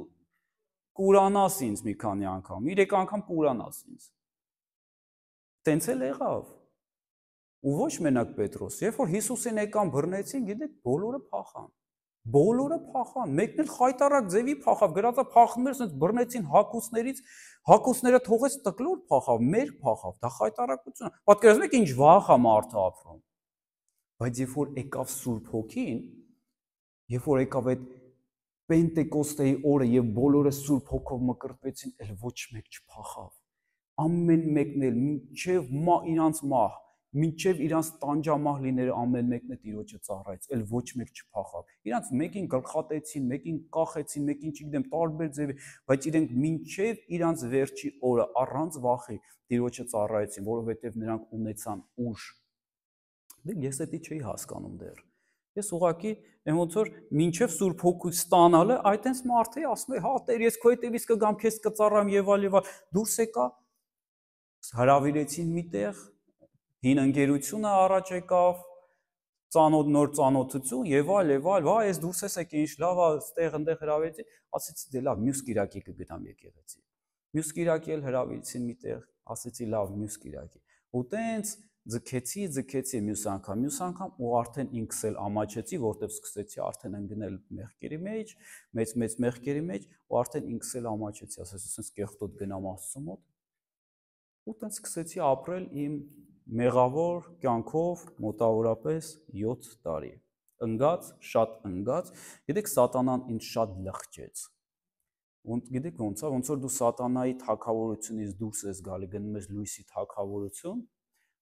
կուրանաս ինձ մի քանի անգամ, 3 անգամ կուրանաս ինձ։ Տենց էլ եղավ։ Ու ոչ մենակ Պետրոս, երբ որ Հիսուսին եկան բռնեցին, գիտեք, բոլորը փախան։ Բոլորը փախան, մեկն էլ խայտարակ ձևի փախավ, գրածա փախնում էր, ասենց բռնեցին հակուսներից, հակուսները թողեց տկլոր փախավ, մեր փախավ, դա խայտարակություն է։ Պատկերացնում եք ինչ վախ է մարդը ապրում։ Բայց երբ որ եկավ Սուրբ Հոգին, երբ որ եկավ այդ Պենտեկոստեի օրը եւ բոլորը Սուրբ Հոգով մկրտվեցին, էլ ոչ մեկ չփախավ։ Ամեն մեկն էլ մինչև իրանց մահ մինչև իրանց տանջամահ լիները ամեն մեկն է Տիրոջը ծառայեց, էլ ոչ մեկ չփախավ։ Իրանց մեկին գլխատեցին, մեկին կախեցին, մեկին չգիտեմ տարբեր ձևի, բայց իրենք մինչև իրանց վերջի օրը առանց վախի Տիրոջը ծառայեցին, որովհետև նրանք ունեցան ուժ։ Ես դա չի հասկանում դեռ։ Ես ուղղակի եմ ոնց որ մինչև Սուրբ Հոգու ստանալը, այդ այնց մարդ է ասում է, հա Տեր, ես քո հետևից կգամ, քեզ կծառայեմ եւ այլ, դուրս եկա, հրավիրեցին միտեղ, հին ընկերությունը առաջ եկավ, նոր ծանոթություն եւ այլ, վա, ես դուրս ես եկի, ինչ լավ է, այստեղ այնտեղ հրավիրեցի, ասեցի դե լավ, մյուս Կիրակի կգնամ եկեղեցի։ Մյուս Կիրակի էլ հրավիրեցին միտեղ, ասեցի լավ, մյուս Կիրակի։ Ու տենց ձգեցի մյուս անգամ ու արդեն ինքս էլ ամաչեցի, որտեվ սկսեցի արդեն ընկնել մեղքերի մեջ, մեծ մեղքերի մեջ, ու արդեն ինքս էլ ամաչեցի, ասեցի, ասես կեղտոտ գնամ Աստծո մոտ։ Ու տենց սկսեցի ապրել իմ մեղավոր կյանքով մոտավորապես 7 տարի։ Ընկած, շատ ընկած, գիտեք, սատանան ինձ շատ լղջեց։ Գիտեք ոնց որ դու սատանայի թագավորությունից դուրս ես գալի, գնում ես լույսի թագավորություն,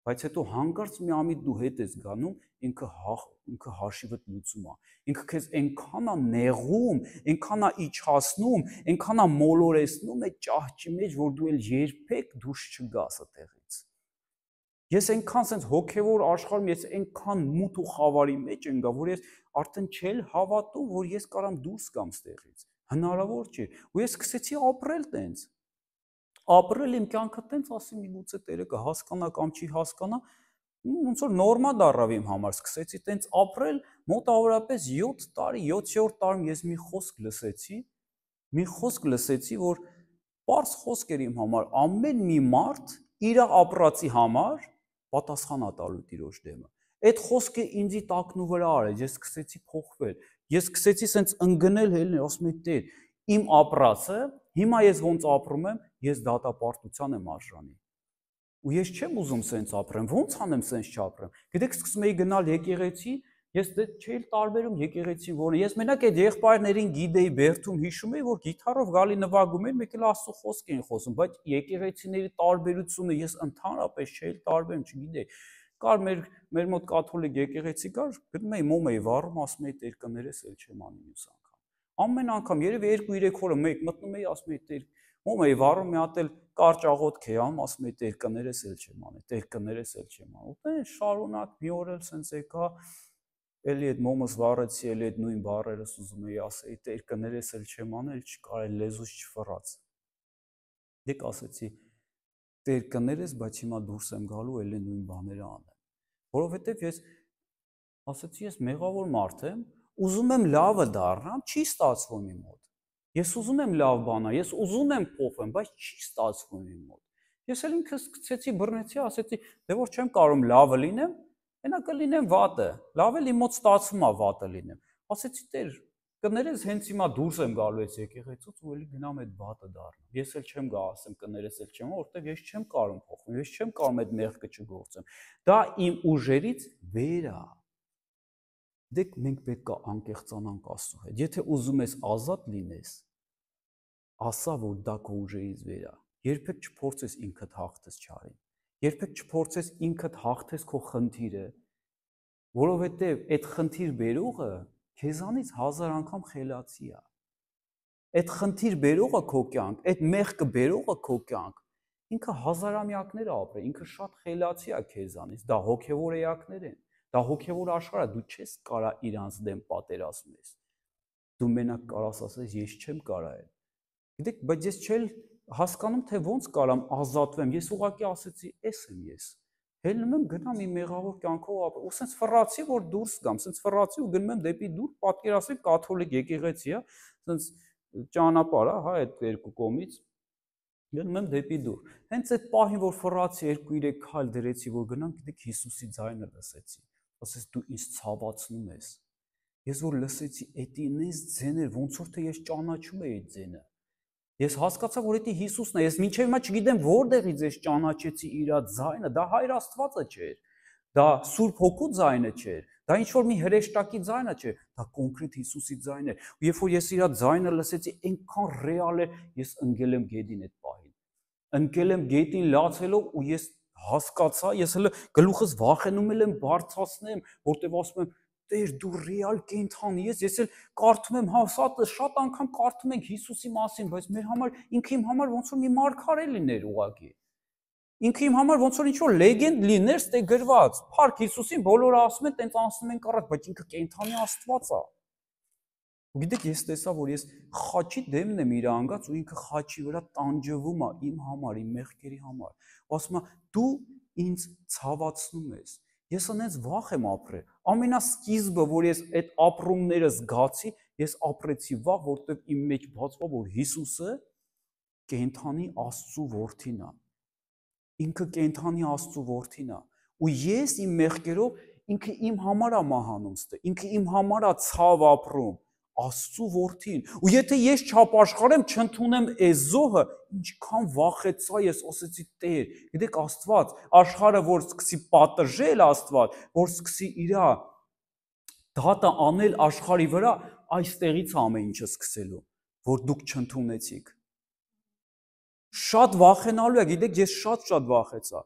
բայց հետո հանկարծ մի ամիտ դու հետ ես գանում, ինքը հաշիվդ լուծում է։ Ինքը քեզ այնքան է նեղում, այնքան է իջացնում, այնքան է մոլորեցնում այդ ճահճի մեջ, որ դու էլ երբեք դուրս չգաս այդտեղից։ Ես այնքան sense հոգևոր աշխարհում ես այնքան մութ ու խավարի մեջ ընկա, որ ես արդեն չել հավատում, որ ես կարամ դուրս գամ ստեղից։ Հնարավոր չէ։ Ու ես սկսեցի ապրել տենց։ Ապրել իմ կյանքը տենց, ասեմ միգուցե Տերը կհասկանա կամ չի հասկանա, ոնց որ նորմալ դառավ իմ համար, սկսեցի տենց ապրել, մոտավորապես 7 տարի, 7-րդ տարում ես մի խոսք լսեցի, որ պարզ խոսք էր իմ համար, ամեն մի մարդ իր ապրածի համար պատասխան է տալու Տիրոջ դեմը։ Այդ խոսքը ինձի տակնու վրա արեց, ես սկսեցի փոխվել, ես սկսեցի սենց ընկնել, ասում եմ Տեր, իմ ապրածը, հիմա ես ոնց ապրում եմ, ես դատապարտության եմ արժանի։ Ու ես չեմ ուզում սենց ապրեմ, ոնց անեմ սենց չապրեմ։ Գիտեք, սկսում էի գնալ եկեղեցի, ես դե չէի տարբերում եկեղեցին, որը ես մենակ այդ եղբայրներին գիտեի Բերդում, հիշում էի, որ գիտարով գալի նվագում էին, մեկ էլ Աստծո խոսք էին խոսում, բայց եկեղեցիների տարբերությունը ես ընդհանրապես չէի տարբերում, չգիտեի։ Կար մեր մոտ կաթոլիկ եկեղեցի կար, գնում էի մոմ էի վառում, ասում էի Տեր կներես, էլ չեմ անի մյուս անգամ։ Ամեն անգամ երևի 2-3 օրը մեկ մտնում էի, ասում էի Տեր, մոմ էի վառում, մի հատ էլ կարճ աղոթք էի անում, ասում էի Տեր կներես, էլ չեմ անի, Տեր կներես, էլ չեմ անի։ Ու տեն շարունակ մի օր էլ սենց եկա, էլի այդ մոմս վառեցի, էլի այդ նույն բառերս ուզում էի ասեի, Տեր կներես, էլ չեմ անել, չկար, էլ լեզուս չֆռաց։ Դեք ասեցի, Տեր կներես, բայց հիմա դուրս եմ գալու, էլի նույն բաները անեմ։ Որովհետև ես ասեցի, ես մեղավոր մարդ եմ, ուզում եմ լավը դառնամ, չի ստացվում իմ մոտ։ Ես ուզում եմ լավ բանա, ես ուզում եմ փոխվեմ, բայց չի ստացվում իմ մոտ։ Ես էլ ինքս սկսեցի բռնեցի, ասեցի, դե որ չեմ կարող լավը լինեմ, հենա կլինեմ վատը։ Լավ էլ իմ մոտ ստացվում է վատը լինեմ։ Ասեցի, Տեր, կներես հենց հիմա դուրս եմ գալու այս եկեղեցուց ու էլի գնամ այդ վատը դառնամ։ Ես էլ չեմ գա ասեմ կներես էլ չեմ, որովհետև ես չեմ կարող փոխվել, ես չեմ կարող այդ մեղքը չգործեմ։ Դա իմ ուժերից վեր է։ Դեք մենք պետք է անկեղծանանք Աստծո հետ։ Եթե ուզում ես ազատ լինես, ասա, որ դա քո ուժերից վեր է։ Երբեք չփորձես ինքդ հաղթես չարին։ Երբեք չփորձես ինքդ հաղթես քո խնդիրը, որովհետև այդ խնդիր բերողը քեզանից 1000 անգամ խելացի է։ Այդ խնդիր բերողը քո կյանք, այդ մեղքը բերողը քո կյանք, ինքը հազարամյակներ ապրել, ինքը շատ խելացի է քեզանից, դա հոգևոր էակներ են, դա հոգևոր աշխարհ է, դու չես կարա իրանց դեմ պատերազմես։ Դու մենակ կարաս ասես, ես չեմ կարա էլ։ Գիտեք, բայց ես չել հասկանում, թե ոնց կարամ ազատվեմ։ Ես ուղղակի ասեցի, էս եմ ես։ Հելնում եմ գնամ իմ մեղավոր կյանքով ապրեմ։ Ու սենց ֆռացի, որ դուրս գամ, սենց ֆռացի ու գնում եմ դեպի դուր, պատկերացրեք կաթոլիկ եկեղեցի է, սենց ճանապարհ է, հա, այդ երկու կողմից գնում եմ դեպի դուր։ Հենց այդ պահին, որ ֆռացի 2-3 քայլ դրեցի, որ գնամ, գիտեք Հիսուսի ձայնը լսեցի։ Ասես դու ինձ ցավացնում ես։ Ես որ լսեցի, էդի ինձ ձեներ, ոնց որ թե ես ճանաչում էի այդ ձենը։ Ես հասկացա, որ դա Հիսուսն է։ Ես մինչև հիմա չգիտեմ որտեղից ես ճանաչեցի իր ձայնը, դա Հայր Աստվածը չէր։ Դա Սուրբ Հոգու ձայնը չէր։ Դա ինչ որ մի հրեշտակի ձայնը չէր, դա կոնկրետ Հիսուսի ձայնն էր։ Ու երբ որ ես իր ձայնը լսեցի, այնքան ռեալ էր, ես ընկել եմ գետին այդ պահին։ Ընկել եմ գետին լացելով ու ես հասկացա, ես հələ գլուխս վախենում եմ բարձրացնեմ, որտեվ ասում եմ Տեր դու ռեալ կենթանի ես էլ կարդում եմ, հա, շատ անգամ կարդում ենք Հիսուսի մասին, բայց մեր համար ինքը իմ համար ոնց որ մի մարգարե լիներ ուղղակի։ Ինքը իմ համար ոնց որ ինչ-որ լեգենդ լիներ, ստե գրված։ Փառք Հիսուսին, բոլորը ասում են, տենց անցնում են կառակ, բայց ինքը կենթանի Աստված է։ Ու գիտեք, ես տեսա, որ ես խաչի դեմն եմ իր անգած ու ինքը խաչի վրա տանջվում է իմ համար, իմ մեղքերի համար։ Ասում է, դու ինձ ցավացնում ես։ Ես անենց վախ եմ ապրել։ Ամենասկիզբը, որ ես այդ ապրումները զգացի, ես ապրեցի վախ, որտեղ իմ մեջ բացվա, որ Հիսուսը կենթանի Աստծո որդին է։ Ինքը կենթանի Աստծո որդին է։ Ու ես իմ մեղքերով ինքը իմ համար է մահանում ստե։ Ինքը իմ համար է ցավ ապրում։ Աստծո որդին։ Ու եթե ես չապաշխարեմ, չընդունեմ այս զոհը, ինչքան վախեցա ես, ասեցի Տեր, գիտեք Աստված, աշխարհը որ սկսի պատժել Աստված, որ սկսի իր դատը անել աշխարհի վրա, այստեղից ամեն ինչը սկսելու, որ դուք չընդունեցիք։ Շատ վախենալու է, գիտեք, ես շատ վախեցա,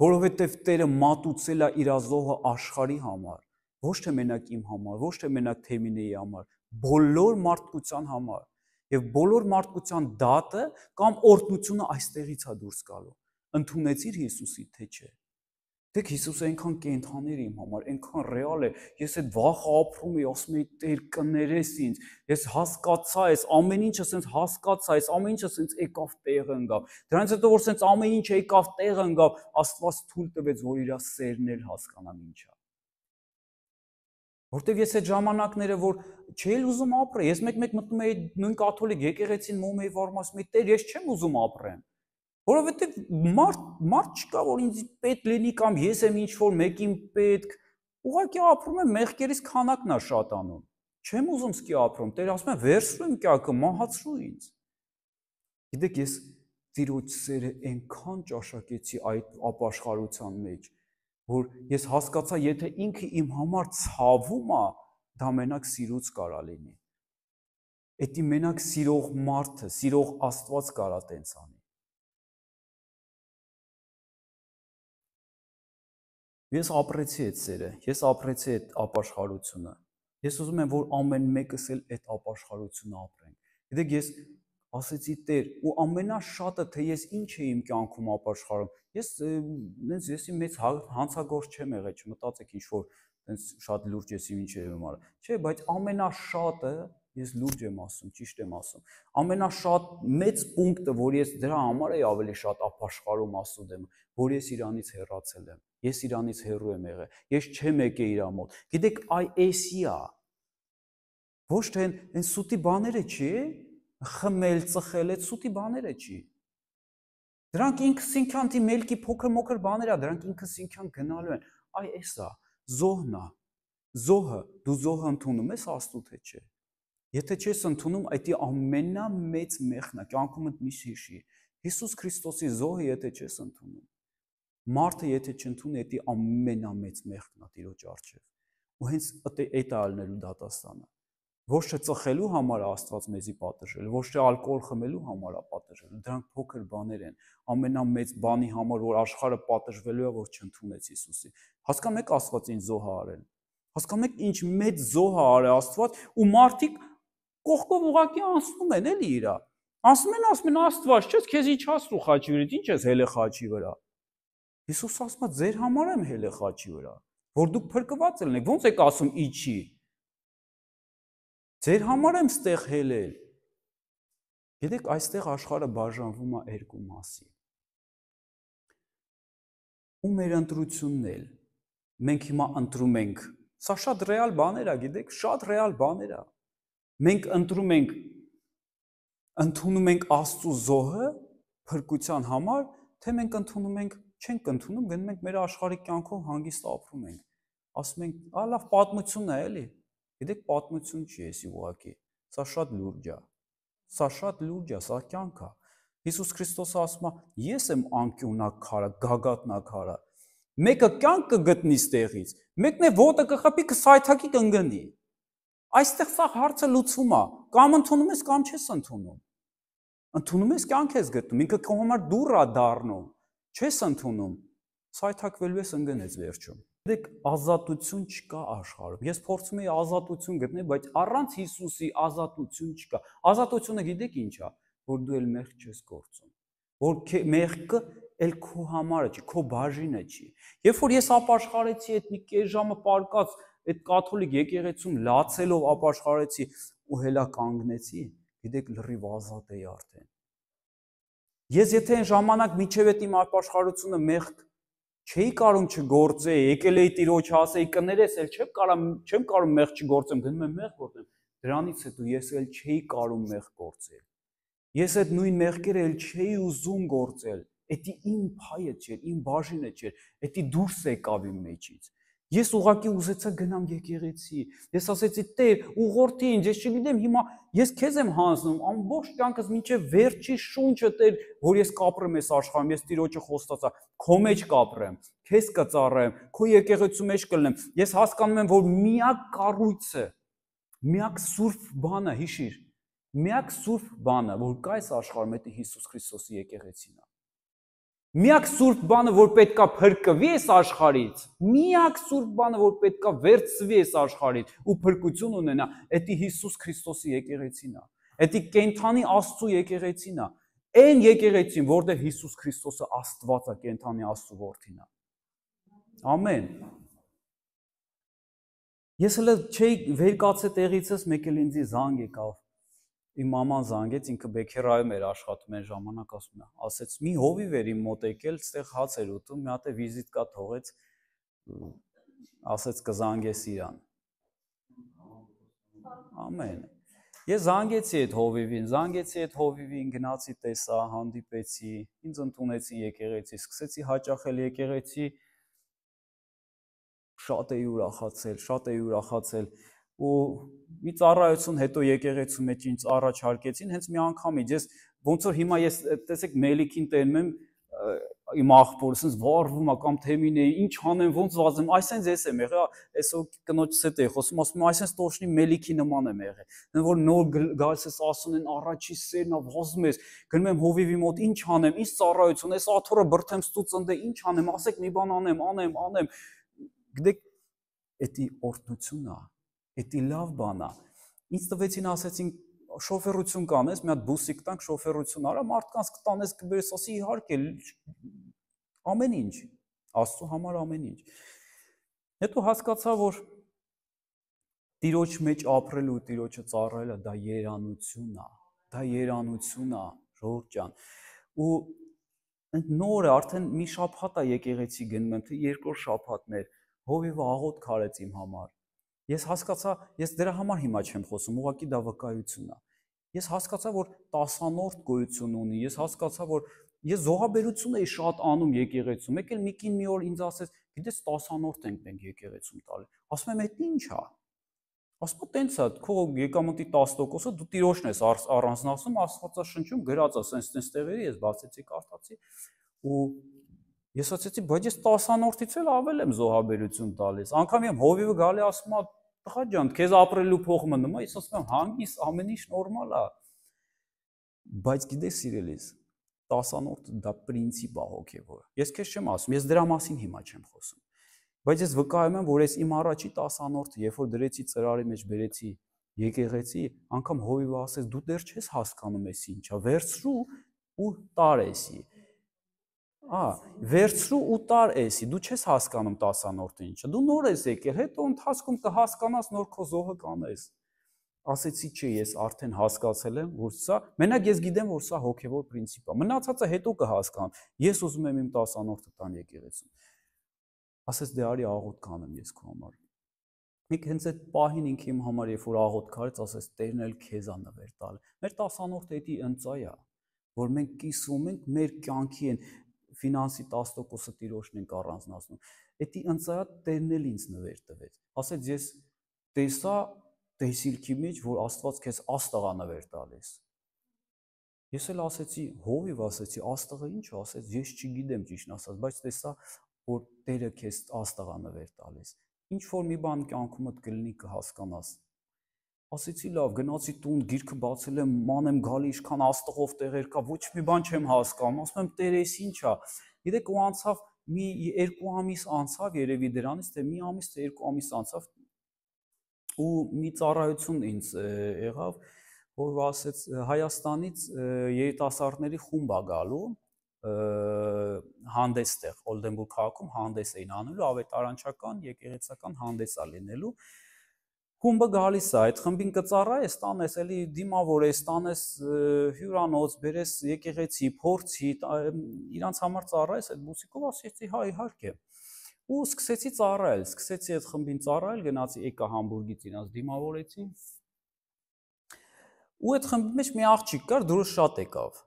որովհետև Տերը մատուցել է իր զոհը աշխարհի համար, ոչ թե մենակ իմ համար, ոչ թե մենակ Թեմինեի համար, բոլոր մարդկության համար, եւ բոլոր մարդկության դատը կամ օրհնությունը այստեղից է դուրս գալու։ Ընդունեցիր Հիսուսի, թե չէ։ Դեք Հիսուսը այնքան կենթանի էր իմ համար, այնքան ռեալ է, ես այդ վախը ապրում էի, ասում էի Տեր կներես ինձ, ես հասկացա, այս ամեն ինչը սենց հասկացա, այս ամեն ինչը սենց եկավ տեղը ընկավ։ Դրանից հետո որ սենց ամեն ինչ եկավ տեղը ընկավ, Աստված թույլ տվեց, որ իր սերն էլ հասկանամ ինչ է։ Որտեվ ես այդ ժամանակները, որ չէի ուզում ապրել, ես մեկ-մեկ մտնում էի նույն կաթոլիկ եկեղեցին մոմ էի վարում, ասում էի Տեր, ես չեմ ուզում ապրեմ։ Որովհետև մարդ չկա, որ ինձ պետք լինի կամ ես եմ ինչ-որ մեկին պետք, ուղղակի ապրում եմ, մեղքերից քանակն է շատանում։ Չեմ ուզում սկի ապրում, Տեր ասում է վերցրու իմ կյանքը, մահացրու ինձ։ Գիտեք, ես Տիրոջ սերը այնքան ճաշակեցի այդ ապաշխարության մեջ, որ ես հասկացա, եթե ինքը իմ համար ցավում է, դա մենակ սիրուց կարա լինի։ Էդի մենակ սիրող մարդը, սիրող Աստված կարա տենց անի։ Ես ապրեցի այդ սերը, ես ապրեցի այդ ապաշխարությունը։ Ես ուզում եմ, որ ամեն մեկս էլ այդ ապաշխարությունը ապրենք։ Գիտեք, ես ասեցի Տեր, ու ամենաշատը, թե ես ինչ էի իմ կյանքում ապաշխարում։ Ես մեծ հանցագործ չեմ եղել, չմտածեք ինչ որ տենց շատ լուրջ ես ինչ եմ արել։ Չէ, բայց ամենաշատը ես լուրջ եմ ասում, ճիշտ եմ ասում։ Ամենաշատ մեծ պունկտը, որ ես դրա համար էի ավելի շատ ապաշխարում Աստծո դեմ, որ ես իրանից հեռացել եմ։ Ես իրանից հեռու եմ եղել։ Ես չեմ եկել իր մոտ։ Գիտեք, էսի է։ Ոչ թե այն սուտի բաները չի, խմել, ծխել, այդ սուտի բաները չի։ Դրանք ինքսինքան դի մելքի փոքր-մոքր բաներ է, դրանք ինքսինքան գնալու են։ Էս է, զոհն է։ Զոհը, դու զոհը ընդունում ես Աստծո թե չէ։ Եթե չես ընդունում, այդ ամենամեծ մեղքն է, կյանքումդ մի հիշի։ Հիսուս Քրիստոսի զոհը եթե չես ընդունում, մարդը եթե չընդունի, դա ամենամեծ մեղքն է Տիրոջ առջև։ Ու հենց այդ է ալնելու դատաստանը։ Ոչ թե ծխելու համար Աստված մեզի պատժել, ոչ թե ալկոհոլ խմելու համար է պատժել, դրանք փոքր բաներ են։ Ամենամեծ բանի համար, որ աշխարհը պատժվելու է, որ չընդունեց Հիսուսին։ Հասկանում եք Աստված ինչ զոհ է արել։ Հասկանում եք ինչ մեծ զոհ է արել Աստված, ու մարդիկ կողքով ուղակի անցնում են էլի իրա։ Ասում են Աստված, չես քեզ իջացրու խաչի վրից, ինչ ես հելը խաչի վրա։ Հիսուս ասում է ձեր համար եմ հելը խաչի վրա, որ դուք փրկված ելնեք։ Ոնց եք ասում իջի։ Ձեր համար եմ ստեղ հելել։ Գիտեք, այստեղ աշխարհը բաժանվում է երկու մասի։ Ու մեր ընտրությունն էլ։ Մենք հիմա ընտրում ենք, սա շատ ռեալ բաներ է, գիտեք, շատ ռեալ բաներ է։ Մենք ընդունում ենք Աստծո զոհը փրկության համար, թե մենք չենք ընդունում, գնում ենք մեր աշխարհիկ կյանքով հանգիստ ապրում ենք։ Ասում ենք, լավ պատմություն է, էլի։ Գիտեք, պատմություն չի էսի ուղակի։ Սա շատ լուրջ է։ Սա շատ լուրջ է, սա կյանք է։ Հիսուս Քրիստոսը ասում է, ես եմ անկյունաքարը, գագաթնակարը։ Մեկը կյանք կգտնի ստեղից, մեկն է ոտը կխփի, կսայթակի կընկնի։ Այստեղ սա հարցը լուծվում է, կամ ընդունում ես, կամ չես ընդունում։ Ընդունում ես, կյանք ես գտնում, ինքը քո համար դուռ է դառնում։ Չես ընդունում, սայթակվելու ես ընկնես վերջում։ Դեք ազատություն չկա աշխարհում։ Ես փորձում եի ազատություն գտնել, բայց առանց Հիսուսի ազատություն չկա։ Ազատությունը գիտեք ինչ է, որ դու էլ մեղք չես գործում, որ մեղքը էլ քո համարը չի, քո բաժինը չի։ Երբ որ ես ապաշխարեցի այդ մի կես ժամը պարկած այդ կաթոլիկ եկեղեցում լացելով ապաշխարեցի ու հելա կանգնեցի, գիտեք լրիվ ազատ էի արդեն։ Ես եթե այն ժամանակ միջև այդ իմ ապաշխարությունը մեղք չէի կարող չգործեի, եկել էի Տիրոջ ասեի կներես, էլ չեմ կարող մեղք չգործեմ, գնում եմ մեղք գործեմ։ Դրանից հետո ես էլ չէի կարող մեղք գործել։ Ես այդ նույն մեղքերը էլ չէի ուզում գործել։ Էդի իմ փայը չէր, իմ բաժինը չէր, էդի դուրս եկավ իմ մեջից։ Ես ուղղակի ուզեցա գնամ եկեղեցի։ Ես ասեցի՝ Տեր, ուղղորդի ինձ, ես չգիտեմ հիմա ես քեզ եմ հանձնում, ամբողջ կյանքս մինչև վերջի շունչը Տեր, որ ես կապրեմ այս աշխարհում, ես Տիրոջը խոստացա, քո մեջ կապրեմ, քեզ կծառայեմ, քո եկեղեցու մեջ կլնեմ։ Ես հասկանում եմ, որ միակ կառույցը, միակ սուրբ բանը, հիշիր, միակ սուրբ բանը, որ կա այս աշխարհում, դա Հիսուս Քրիստոսի եկեղեցին է։ Միակ սուրբ բանը, որ պետքա փրկվի այս աշխարհից, միակ սուրբ բանը, որ պետքա վերցվի այս աշխարհից ու փրկություն ունենա, դա Հիսուս Քրիստոսի եկեղեցին է։ Դա կենթանի Աստծո եկեղեցին է։ Այն եկեղեցին, որտեղ Հիսուս Քրիստոսը Աստված է, կենթանի Աստծո որդին է։ Ամեն։ Ես հələ չէի վեր կացե տեղիցս, մեկ էլ ինձի զանգ եկավ։ Իմ մաման զանգեց, ինքը Բեքերայում էր աշխատում այն ժամանակ, ասում է, ասեց՝ մի հովիվ էր իմ մոտ եկել, այդտեղ հաց էր ուտում, մի հատ է վիզիտկա թողեց, ասեց կզանգես իրան։ Ամեն։ Ես զանգեցի այդ հովիվին, գնացի տեսա, հանդիպեցի, ինձ ընդունեցին եկեղեցի, սկսեցի հաճախել եկեղեցի, շատ էի ուրախացել ու մի ծառայություն հետո եկեղեցու մեջ ինձ առաջարկեցին, հենց մի անգամից ես ոնց որ հիմա ես տեսեք մելիքին տենում եմ իմ աղբորս, ինձ վառվում է կամ թեմին է, ինչ անեմ, ոնց վազեմ, այսինքն ես եմ եղել, այսօր կնոջս հետ էի խոսում, ասում եմ, այսինքն տոշնի մելիքի նման եմ եղել։ Որ նոր գալիս ես ասում են առաջի սերն է, վազում ես, գնում եմ հովիվի մոտ, ինչ անեմ, ինչ ծառայություն, այս աթոռը բրթեմ ստուց ընդ ինչ անեմ, ասեք մի բան անեմ։ Գիտեք, դա օրհնություն է, դա լավ բան է։ Ինձ տվեցին, ասեցին շոֆերություն կանես, մի հատ բուսիկ տանք, շոֆերություն արա, մարդկանց կտանես, կբերես, ասի իհարկե, ամեն ինչ, Աստծո համար ամեն ինչ։ Հետո հասկացա, որ Տիրոջ մեջ ապրելու ու Տիրոջը ծառայելը դա երանություն է, ժողովուրդ ջան։ Ու նորը արդեն մի շաբաթ է եկեղեցի գնում եմ, թե երկրորդ շաբաթներ, հովիվը աղոթք արեց իմ համար։ Ես հասկացա, ես դրա համար հիմա չեմ խոսում, ուղղակի դա վկայություն է։ Ես հասկացա, որ 10-անորդ գոյություն ունի, ես հասկացա, որ ես զոհաբերություն էի շատ անում եկեղեցում, մեկ էլ մի կին մի օր ինձ ասեց, գիտես 10-անորդ ենք եկեղեցում տալի։ Ասում եմ, դա ի՞նչ է։ Ասում եմ, տենց է, քո եկամուտի 10%-ը դու Տիրոջն ես առանձնացնում, Աստվածաշնչում գրած է, սենց տեղերի ես բացեցի, կարդացի ու ես ասացի, բայց ես 10-անորդից էլ ավել եմ զոհաբերություն տալիս։ Անգամ եմ հովիվը գալի ասում է, տղա ջան, քեզ ապրելու փող մնում է, ես ասում եմ, հանգիստ, ամեն ինչ նորմալ է։ Բայց գիտես սիրելիս, 10-անորդը դա պրինցիպ է հոգևոր։ Ես քեզ չեմ ասում, ես դրա մասին հիմա չեմ խոսում։ Բայց ես վկայում եմ, որ այս իմ առաջի 10-անորդը, երբ որ դրեցի ծրարի մեջ բերեցի եկեղեցի, անգամ հովիվը ասեց, դու դեռ չես հասկանում ես ինչա, վերցրու ու տար էսի։ Վերցրու ու տար էսի, դու չես հասկանում 10-անորդը ինչը, դու նոր ես եկել, հետո ընթացքում կհասկանաս, նոր քո զոհը կանես։ Ասեցի չէ, ես արդեն հասկացել եմ, որ սա, մենակ ես գիտեմ, որ սա հոգևոր պրինցիպ է, մնացածը հետո կհասկանամ, ես ուզում եմ իմ 10-անորդը տան եկեղեցում։ Ասեց դե արի աղոթք կանեմ ես քո համար։ Մեկ հենց այդ պահին ինքը իմ համար երբ որ աղոթք արեց, ասեց Տերն էլ քեզ ա նվեր տալ։ Մեր 10-անորդը դա ընծայ է, որ մենք կիսվում ենք մեր կյանքի են ֆինանսի 10%-ը Տիրոջն ենք առանձնացնում։ Դա ընծայ Տերն էլ ինձ նվեր տվեց։ Ասեց ես տեսա տեսիլքի մեջ, որ Աստված քեզ աստղա նվեր տալիս։ Ես էլ ասեցի, հովիվ ասեցի, աստղը ինչ է, ասեց ես չգիտեմ ճիշտն ասած, բայց տեսա որ Տերը քեզ աստղա նվեր տալիս։ Ինչ որ մի բան կյանքումդ կլինի կհասկանաս։ Ասեցի լավ, գնացի տուն, գիրքը բացել եմ, ման եմ գալի, ինչքան աստղով տեղեր կա, ոչ մի բան չեմ հասկանում, ասում եմ Տեր, էս ինչ է։ Գիտեք, ու անցավ մի 2 ամիս անցավ երևի դրանից, թե մի ամիս թե 2 ամիս անցավ ու մի ծառայություն ինձ եղավ, որ ասեց Հայաստանից երիտասարդների խումբ է գալու հանդես տեղ Օլդենբուրգ քաղաքում հանդես էին անելու ավետարանչական եկեղեցական հանդես է լինելու խումբը գալիս է այդ խմբին կծառայես տանես էլի դիմավոր ես տանես հյուրանոց բերես եկեղեցի փորձի իրանց համար ծառայես այդ բուսիկով ասեցի հա իհարկե ու սկսեցի ծառայել սկսեցի այդ խմբին ծառայել գնացի եկա Համբուրգից իրանց դիմավորեցի ու այդ խմբի մեջ մի աղջիկ կար դուրս շատ եկավ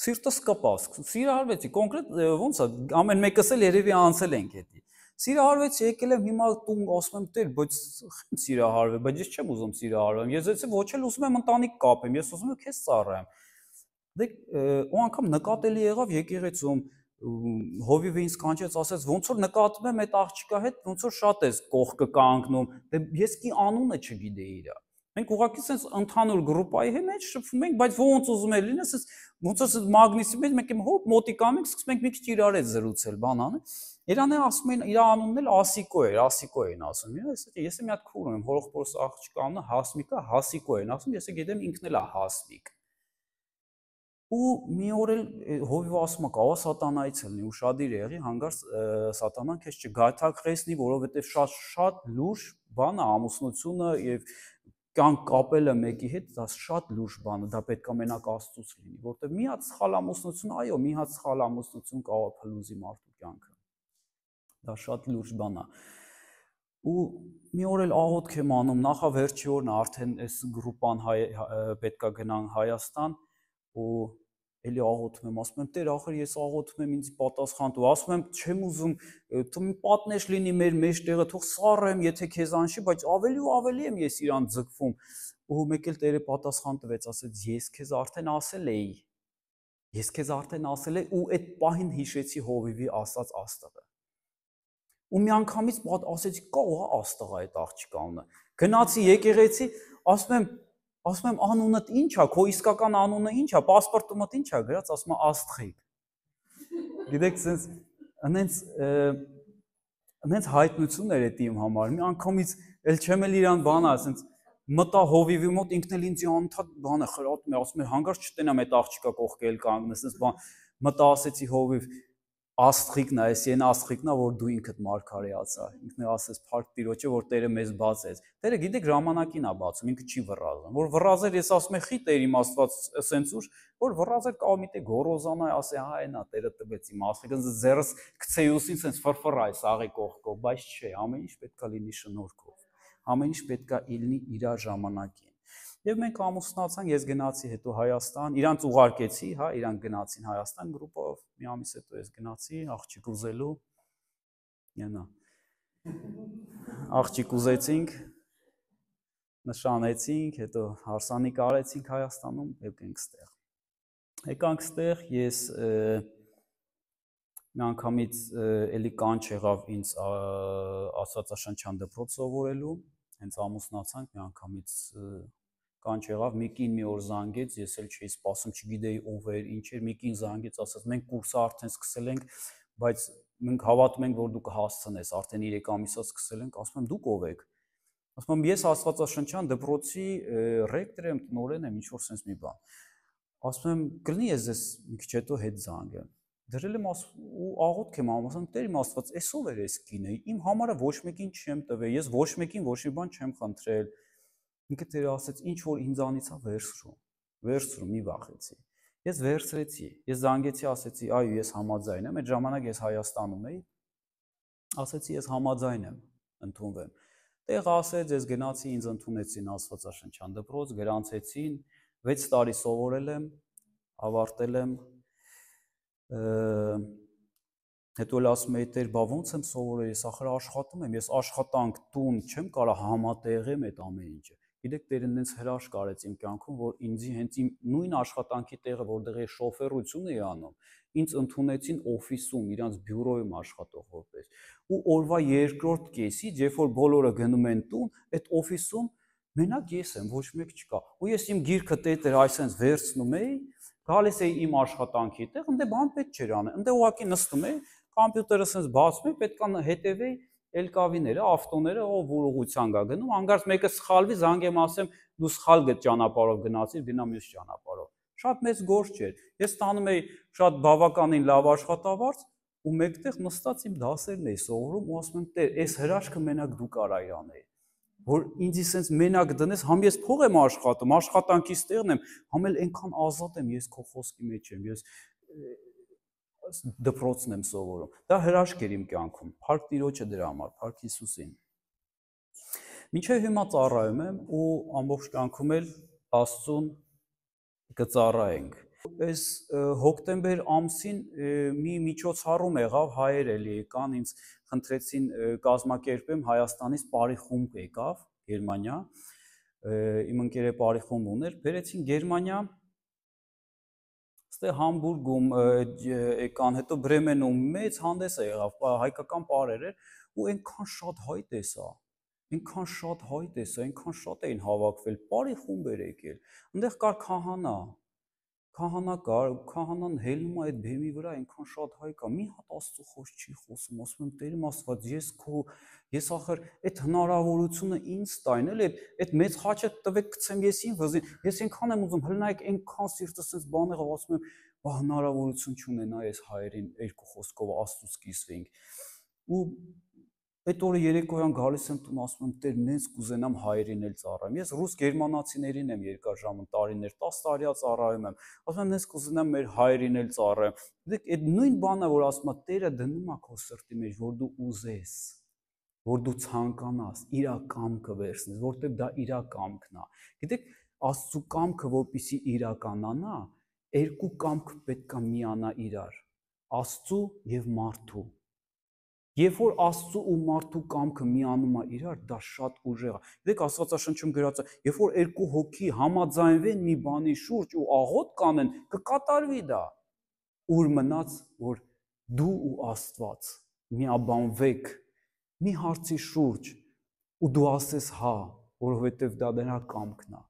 Սիրտս կպավ, սիրահարվեցի, կոնկրետ ոնց է, ամեն մեկս էլ երևի անցել ենք հետի։ Սիրահարվեցի, եկել եմ հիմա տուն, ասում եմ տեր, բայց խեմ սիրահարվել, բայց ես չեմ ուզում սիրահարվեմ։ Ես έτσι ոչ էլ ուզում եմ ընտանիք կապեմ, ես ուզում եմ քեզ ծառայեմ։ Դե ու անգամ նկատելի եղավ եկեղեցում հովիվը ինձ կանչեց, ասեց ոնց որ նկատում եմ այդ աղջիկա հետ, ոնց որ շատ ես կողքը կանգնում։ Դե ես კი անունը չգիտեի իր։ Մենք ուղղակի sense ընդհանուր գրուպայի մեջ շփվում ենք, բայց ոնց ուզում է լինես, ոնց որ մագնիսի մեջ մենք հոп մոտիկանում ենք, սկսում ենք մի քիչ իրար հետ զրուցել, բանանը։ Իրանը ասում են, իր անունն էլ Ասիկո էր, Ասիկո էին ասում։ Ես մի հատ քուր ունեմ, հորողբորս աղջկա անունը Հասմիկա, Հասիկո են ասում, ես գիտեմ ինքն էլ է Հասմիկ։ Ու մի օր էլ հովիվը ասում է, կավա սատանայից լինի, ուշադիր եղի, հանգարց սատանան քեզ չգայթակղեցնի, որովհետև շատ լուրջ բան է ամուսնությունը եւ կան կապելը մեկի հետ, դա շատ լուրջ բան է, դա պետք է մենակ Աստծուց լինի, որտեղ մի հատ սխալ ամուսնություն, այո, մի հատ սխալ ամուսնություն կարող է փլուզի մարդու կյանքը։ Դա շատ լուրջ բան է։ Ու մի օր էլ աղոթք եմ անում, նախավերջի օրն արդեն այս գրուպան պետք է գնան Հայաստան ու էլի աղոթում եմ, ասում եմ, Տեր, ախր ես աղոթում եմ ինձ պատասխան տու, ասում եմ, չեմ ուզում, թող մի պատնեշ լինի մեր մեջտեղը, թող սառեմ, եթե քեզ անշի, բայց ավելի ու ավելի եմ ես իրան ձգվում։ Ու մեկ էլ Տերը պատասխան տվեց, ասեց, ես քեզ արդեն ասել էի։ Ես քեզ արդեն ասել էի ու այդ պահին հիշեցի Հովիվի ասած Աստղը։ Ու մի անգամից ասեցի, կա ու Աստղը այդ աղջիկա անունը։ Գնացի եկեղեցի, ասում եմ անունդ ինչ է, քո իսկական անունը ինչ է, պասպորտումդ ինչ է գրած, ասում է Աստղիկ։ Գիտեք, այնց հայտնություն էր դա իմ համար։ Մի անգամից էլ չեմ էլ իրան բանա, ասենց մտա Հովիվի մոտ ինքն էլ ինձ անընդհատ բանը խրատում է, ասում է հանգարց չտենամ այդ աղջիկա կողքը էլ կանգնես, ասես բան մտա ասեցի Հովիվ Աստղիկն է, ես այն Աստղիկն է, որ դու ինքդ մարգարեացա։ Ինքն է ասես փառք Տիրոջը, որ Տերը մեզ բացեց։ Տերը գիտեք ժամանակին է բացում, ինքը չի վռազում։ Որ վռազեր ես ասում եմ, խի Տեր իմ Աստված ասենց ուր, որ վռազեր կարող միտե գորոզանա, ասե հա այնա Տերը տվեց իմ Աստղիկը, ձեռս քցեյուսին sense ֆրֆռայ սաղի կողքով, բայց չէ, ամեն ինչ պետքա լինի շնորհքով։ Ամեն ինչ պետքա լինի իր ժամանակին։ Եվ մենք ամուսնացանք, ես գնացի հետո Հայաստան, իրանց ուղարկեցի, հա, իրանք գնացին Հայաստան գրուպով, մի ամիս հետո ես գնացի, աղջիկ ուզելու, ենա, աղջիկ ուզեցինք, նշանեցինք, հետո հարսանիք արեցինք Հայաստանում, եկանք ստեղ։ Եկանք ստեղ, ես մի անգամից էլի կանչ եղավ ինձ Աստվածաշնչյան դպրոց սովորելու, հենց ամուսնացանք, մի անգամից կանչ եղավ, մի կին մի օր զանգեց, ես էլ չէի սպասում, չգիտեի ով էր, ինչ էր, մի կին զանգեց, ասաց, մենք կուրսը արդեն սկսել ենք, բայց մենք հավատում ենք, որ դու կհասցնես, արդեն 3 ամիսա սկսել ենք, ասում եմ, դուք ով եք։ Ասում եմ, ես Աստվածաշնչյան դպրոցի ռեկտոր եմ, տնօրեն եմ, ինչ-որ sense մի բան։ Ասում եմ, կլինի ես ձեզ մի քիչ հետո հետ զանգեմ։ Դրել եմ ու աղոթք եմ անում, ասում եմ, Տեր իմ Աստված, էսով էր էս կինը, իմ համարը ոչ մեկին չեմ տվել, ես ոչ մեկին ոչ մի բան չեմ խնդրել։ Ինքը Տերը ասեց, ինչ որ ինձանից է վերցրու, մի վախեցի։ Ես վերցրեցի, ես զանգեցի, ասեցի, այո, ես համաձայն եմ, այդ ժամանակ ես Հայաստանում էի, ասեցի, ես համաձայն եմ, ընդունվեմ։ Տեղ ասեց, ես գնացի, ինձ ընդունեցին Աստվածաշնչյան դպրոց, գրանցեցին, 6 տարի սովորել եմ, ավարտել եմ, հետո էլ ասում էի, Տեր, բա ոնց եմ սովորել, ես ախր աշխատում եմ, ես աշխատանք, տուն չեմ կարող համատեղեմ այդ ամեն ինչը։ Գիտեք, Տերն ինձ հրաշք արեց իմ կյանքում, որ ինձ հենց իմ նույն աշխատանքի տեղը, որտեղ ես շոֆերություն էի անում, ինձ ընդունեցին օֆիսում, իրանց բյուրոյում աշխատող որպես։ Ու օրվա երկրորդ կեսից, երբ որ բոլորը գնում են տուն, այդ օֆիսում մենակ ես եմ, ոչ մեկ չկա։ Ու ես իմ գիրքը տետր այսպես վերցնում էի, գալիս էի իմ աշխատանքի տեղ, ընդ բան պետք չէր անել։ Ընդ ուղակի նստում էի, կոմպյուտերը sense բացում էի, պետք է հետևեի ելկավիները, ավտոները, ով որ ուղղության գա գնում, անգարց մեկը սխալվի, զանգեմ ասեմ, դու սխալ ճանապարհով գնացիր, գնա մյուս ճանապարհով։ Շատ մեծ գործ չէր։ Ես ստանում էի շատ բավականին լավ աշխատավարձ ու մեկտեղ նստած իմ դասերն էի սովորում ու ասում եմ, տեր, այս հրաշքը մենակ դու կարայր անել։ Որ ինձ sense մենակ դնես, համ ես փող եմ աշխատում, աշխատանքից տեղն եմ, համ էլ այնքան ազատ եմ, ես քո խոսքի մեջ եմ, ես դպրոցն եմ սովորում։ Դա հրաշք էր իմ կյանքում։ Փառք Տիրոջը դրա համար, փառք Հիսուսին։ Մինչև հիմա ծառայում եմ ու ամբողջ կյանքում էլ Աստծուն կծառայենք։ Այս հոկտեմբեր ամսին մի միջոցառում եղավ, հայեր էլի եկան, ինձ խնդրեցին կազմակերպեմ Հայաստանից բարի խումբ եկավ Գերմանիա, իմ ընկերը բարի խումբ ուներ, բերեցին Գերմանիա, ստե Համբուրգում եկան, հետո Բրեմենում մեծ հանդես եղավ, հայկական պարեր էր ու այնքան շատ հայ տեսա, այնքան շատ հայ տեսա, այնքան շատ էին հավաքվել, բարի խումբ էր եկել, այնտեղ կար քահանա կար, քահանան հելնում է այդ բեմի վրա, այնքան շատ հայ կա, մի հատ Աստծո խոսք չի խոսում, ասում եմ Տեր իմ Աստված, ես ախր այդ հնարավորությունը ինձ տային, էլի այդ մեծ խաչը տվեք գցեմ ես ին վզին, ես այնքան եմ ուզում, հլնայեք այնքան սիրտս sense բան եղավ, ասում եմ, բա հնարավորություն չունենա այս հայերին երկու խոսքով Աստծուց կիսվենք։ Ու այդ օրը երեկոյան գալիս եմ տուն, ասում եմ Տեր, նենց կուզենամ հայերին էլ ծառայեմ։ Ես ռուս գերմանացիներին եմ երկար ժամանակ տարիներ 10 տարիա ծառայում եմ։ Ասում եմ նենց կուզենամ մեր հայերին էլ ծառայեմ։ Դեք այդ նույն բանը, որ ասում եմ Տերը դնում է քո սրտի մեջ, որ դու ուզես, որ դու ցանկանաս, իր կամքը վերցնես, որտեղ դա իր կամքն է։ Գիտեք, Աստծո կամքը որպեսզի իրականանա, երկու կամք պետք է միանա իրար։ Աստծո եւ մարդու։ Երբ որ Աստծո ու մարդու կամքը միանում է իրար, դա շատ ուժեղ է։ Գիտեք, Աստվածաշնչում գրած է, երբ որ երկու հոգի համաձայնվեն մի բանի շուրջ ու աղոթ կանեն, կկատարվի դա։ Ուր մնաց, որ դու ու Աստված միաբանվեք մի հարցի շուրջ ու դու ասես հա, որովհետև դա դրա կամքն է,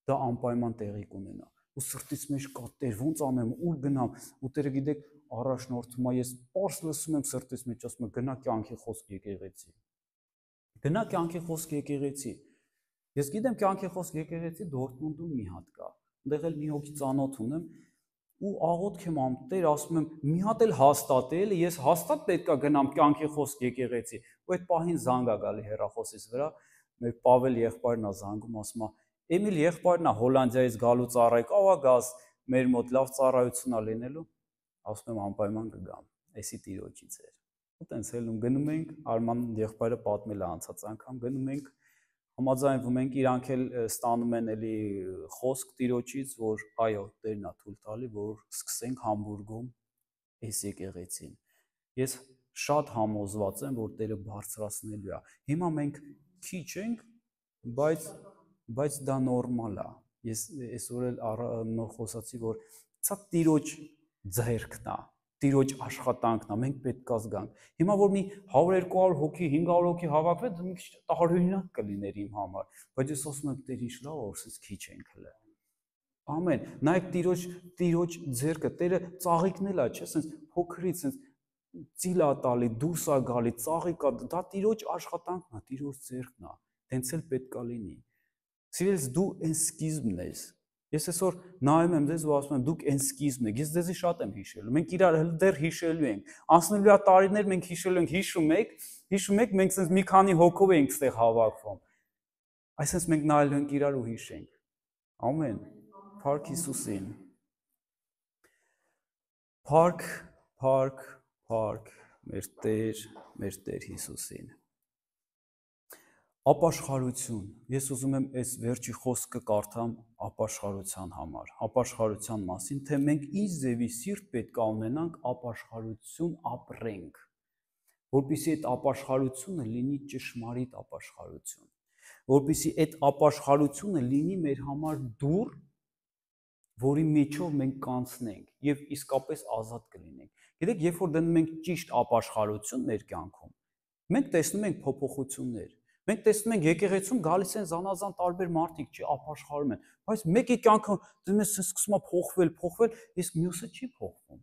դա անպայման տեղի կունենա։ Ու սրտից մեջ կա Տեր, ոնց անեմ, ուր գնամ, ու Տերը գիտեք առաջնորդում է, ես պարզ լսում եմ սրտից մեջ, ասում եմ գնա կյանքի խոսք եկեղեցի։ Գնա կյանքի խոսք եկեղեցի։ Ես գիտեմ կյանքի խոսք եկեղեցի Դորտմունդում մի հատ կա։ Այնտեղ էլ մի հոգի ծանոթ ունեմ ու աղոթք եմ անում, Տեր, ասում եմ, մի հատ էլ հաստատ է, ես հաստատ պետք է գնամ կյանքի խոսք եկեղեցի։ Ու այդ պահին զանգ է գալի հեռախոսից վրա, մեր Պավել եղբայրն է զանգում, ասում է, Էմիլ եղբայրն է Հոլանդիայից գալու ծառայ, կավա գաս մեր մոտ լավ ծառայություն է լինելու, ասում եմ անպայման կգամ, էսի Տիրոջից էր։ Ու տենց հելնում գնում ենք, Արման եղբայրը պատմել է անցած անգամ, գնում ենք, համաձայնվում ենք, իրանք էլ ստանում են էլի խոսք Տիրոջից, որ այո, Տերն է թույլ տալի, որ սկսենք Համբուրգում այս եկեղեցին։ Ես շատ համոզված եմ, որ Տերը բարձրացնելու է։ Հիմա մենք քիչ ենք, բայց դա նորմալ է։ Ես այսօր էլ նոր խոսացի, որ սա Տիրոջ ձեռքն է, Տիրոջ աշխատանքն է, մենք պետք է զգանք։ Հիմա որ մի 100-200 հոգի, 500 հոգի հավաքվեն, դա մի քիչ տարօրինակ կլիներ իմ համար, բայց ես ասում եմ Տեր, ինչ լավ, որ սենց քիչ ենք հələ։ Ամեն, նայեք Տիրոջ ձեռքը, Տերը ծաղիկն էլ է, չէ՞, սենց փոքրից սենց ծիլա տալի, դուրս է գալի, ծաղիկ է, դա Տիրոջ աշխատանքն է, Տիրոջ ձեռքն է, տենց էլ պետք է լինի։ Սիրելիս, դու այն սկիզբն ես։ Ես այսօր նայում եմ դες ու ասում եմ դուք այն սկիզբն եք։ Ես դեզի շատ եմ հիշելու։ Մենք իրար դեռ հիշելու ենք։ Անցնելու է տարիներ մենք հիշելու ենք, հիշում եք, մենք sense մի քանի հոգով ենք ստեղ հավաքվում։ Այսինքն մենք նայելու ենք իրար ու հիշենք։ Ամեն։ Փառք Հիսուսին։ Փառք մեր Տեր Հիսուսին։ Ապաշխարություն։ Ես ուզում եմ այս վերջի խոսքը կարդամ ապաշխարության համար, ապաշխարության մասին, թե մենք ինչ ձևի սիրտ պետք է ունենանք ապաշխարություն ապրենք, որպեսզի այդ ապաշխարությունը լինի ճշմարիտ ապաշխարություն, որպեսզի այդ ապաշխարությունը լինի մեր համար դուռ, որի միջով մենք կանցնենք եւ իսկապես ազատ կլինենք։ Գիտեք, երբ որ դնում ենք ճիշտ ապաշխարություն մեր կյանքում, մենք տեսնում ենք փոփոխություններ։ Մենք տեսնում ենք եկեղեցում գալիս են զանազան տարբեր մարդիկ, չի, ապաշխարում են, բայց մեկի կյանքը դնում է սկսում է փոխվել, իսկ մյուսը չի փոխվում։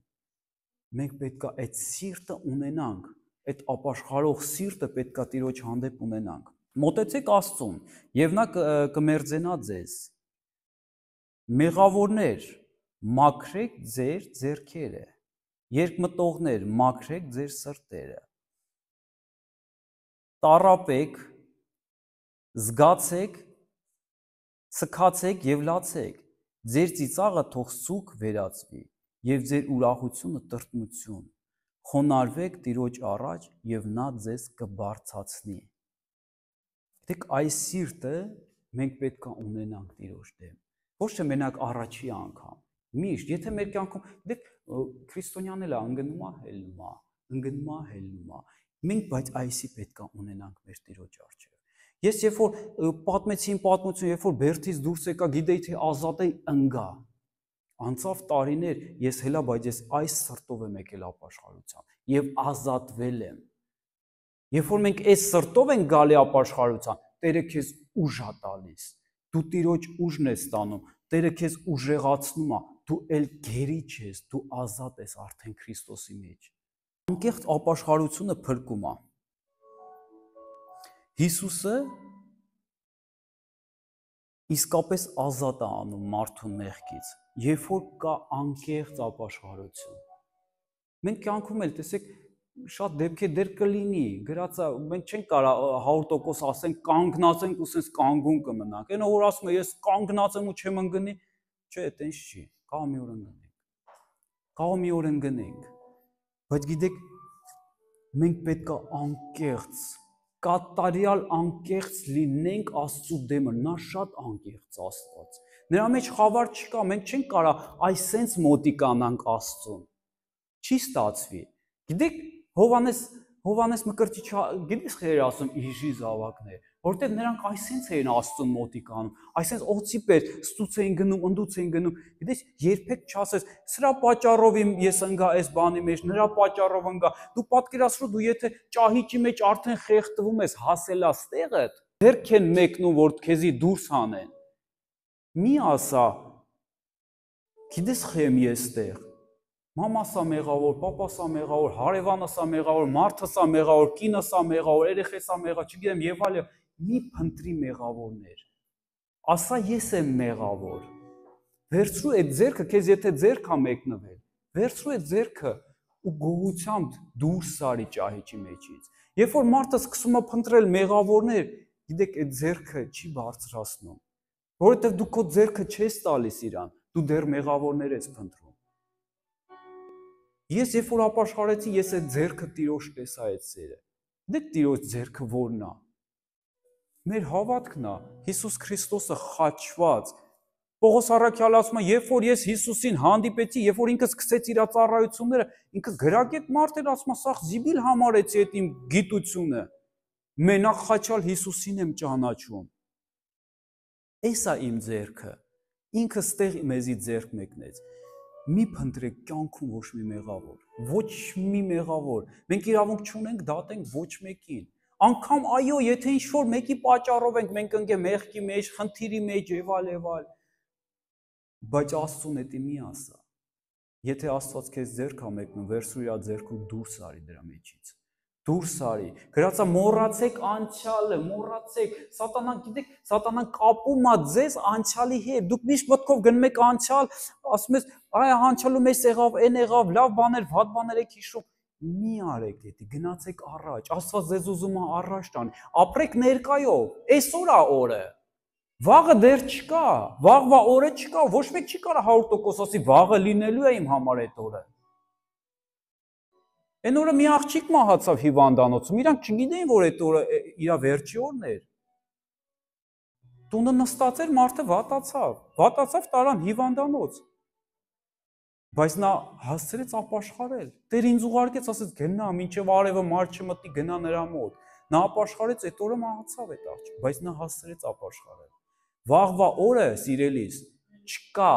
Մենք պետք է այդ սիրտը ունենանք, այդ ապաշխարող սիրտը պետք է Տիրոջ հանդեպ ունենանք։ Մոտեցեք Աստծուն, եւ նա կմերձենա ձեզ։ Մեղավորներ, մաքրեք ձեր ձեռքերը, երկմտողներ, մաքրեք ձեր սրտերը, տառապեք, զգացեք, սքացեք եւ լացեք, ձեր ծիծաղը թող սուգ վերածվի եւ ձեր ուրախությունը տրտմություն, խոնարհվեք Տիրոջ առաջ եւ նա ձեզ կբարձրացնի։ Դեք այս սիրտը մենք պետք է ունենանք Տիրոջ դեմ, ոչ թե մենակ առաջի անգամ, միշտ, եթե մեր կյանքում դեք քրիստոնյան էլ ընկնում է, մենք բայց այսի պետք է ունենանք մեր Տիրոջ առջև։ Ես երբ որ պատմեցի պատմություն, երբ որ Բերդից դուրս եկա, գիտեի թե ազատ էի ընկա։ Անցավ տարիներ, ես հելա, բայց ես այս սրտով եմ եկել ապաշխարության եւ ազատվել եմ։ Երբ որ մենք այս սրտով ենք գալի ապաշխարության, Տերը քեզ ուժ է տալիս։ Դու Տիրոջ ուժն ես ստանում, Տերը քեզ ուժեղացնում է, դու ել գերի չես, դու ազատ ես արդեն Քրիստոսի մեջ։ Անկեղծ ապաշխարությունը փրկում է։ Հիսուսը իսկապես ազատ է անում մարդու մեղքից, երբ որ կա անկեղծ ապաշխարություն։ Մենք կյանքում էլ տեսեք շատ դեպքեր կլինի, գրած է, մենք չենք կարող 100% ասենք կանգնացենք ու sense կանգուն կմնանք։ Այնը որ ասում է ես կանգնած եմ ու չեմ ընկնի, չէ, այտենց չի, կարող մի օր ընկնենք։ Կարող մի օր ընկնենք։ Բայց գիտեք, մենք պետք է անկեղծ, կատարյալ անկեղծ լինենք Աստծու դեմը, նա շատ անկեղծ Աստված։ Նրա մեջ խավար չկա, մենք չենք կարող այսենց մոտիկանանք Աստծուն։ Չի ստացվի։ Գիտեք, Հովանես Մկրտիչը, գիտես խեր ասում իժի զավակներ, որտեղ նրանք այսենց էին Աստծուն մոտիկանում, այսենց օծի պես ստուց էին գնում, ընդուց էին գնում։ Գիտես, երբեք չասես, սրա պատճառով ես ընկա այս բանի մեջ, նրա պատճառով ընկա։ Դու պատկերացրու, դու եթե ճահիճի մեջ արդեն խեղդվում ես, հասելա ստեղը, ձեռք են մեկնում, որ քեզի դուրս հանեն։ Մի ասա, գիտես խեմ ես ստեղ։ Մամաս է մեղավոր, պապաս է մեղավոր, հարևանս է մեղավոր, մարդս է մեղավոր, կինս է մեղավոր, երեխես է մեղավոր, չգիտեմ եւ այլն, մի փնտրի մեղավորներ։ Ասա ես եմ մեղավոր։ Վերցրու այդ ձեռքը, քեզ եթե ձեռք է մեկնվել, վերցրու այդ ձեռքը ու գողությամբ դուրս արի ճահիճի մեջից։ Երբ որ մարդը սկսում է փնտրել մեղավորներ, գիտեք, այդ ձեռքը չի բարձրացնում, որովհետեւ դու քո ձեռքը չես տալիս իրան, դու դեռ մեղավորներ ես փնտրում։ Ես երբ որ ապաշխարեցի, ես այդ ձեռքը Տիրոջ տեսա այդ սերը։ Դե Տիրոջ ձեռքը որն է։ Մեր հավատքն է, Հիսուս Քրիստոսը խաչված։ Պողոս առաքյալը ասում է, երբ որ ես Հիսուսին հանդիպեցի, երբ որ ինքը սկսեց իր ծառայությունները, ինքը գրագետ մարդ էր, ասում է, սա զիբիլ համարեցի այդ իմ գիտությունը։ Մենակ խաչալ Հիսուսին եմ ճանաչում։ Էս է իմ ձեռքը։ Ինքը ստեղ մեզի ձեռք մեկնեց։ Մի փնտրեք կյանքում ոչ մի մեղավոր, ոչ մի մեղավոր։ Մենք իրավունք չունենք դատենք ոչ մեկին։ Անկամ այո, եթե ինչ-որ մեկի պատճառով ենք մենք ընկե մեղքի մեջ, խնդիրի մեջ եւ այլ։ Բայց Աստծուն էտի մի ասա։ Եթե Աստված քեզ ձեռք է մեկնում, վերցրու իր ձեռքը դուրս արի դրա մեջից։ Դուրս արի։ Գրածա մոռացեք անցյալը, մոռացեք։ Սատանան, գիտեք, սատանան կապում է ձեզ անցյալի հետ։ Դուք միշտ մտքով գնում եք անցյալ, ասում ես, այ անցյալում էս եղավ, այն եղավ, լավ բաներ, վատ բաներ եք հիշում։ Մի արեք դա, գնացեք առաջ։ Աստված ձեզ ուզում է առաջ տանի։ Ապրեք ներկայով։ Այսօր է օրը։ Վաղը դեռ չկա։ Վաղվա օրը չկա։ Ոչ մեկ չի կարող 100% ասի վաղը լինելու է իմ համար այդ օրը։ Այն օրը մի աղջիկ մահացավ հիվանդանոցում, իրանք չգիտեին, որ այդ օրը իր վերջի օրն էր։ Տունը նստած էր, մարդը վատացավ տարան հիվանդանոց։ Բայց նա հասցրեց ապաշխարել։ Տեր ինձ ուղարկեց, ասեց գնա, մինչև արևը մար չմտնի, գնա նրա մոտ։ Նա ապաշխարեց, այդ օրը մահացավ այդ աղջիկը, բայց նա հասցրեց ապաշխարել։ Վաղվա օրը, սիրելիս, չկա,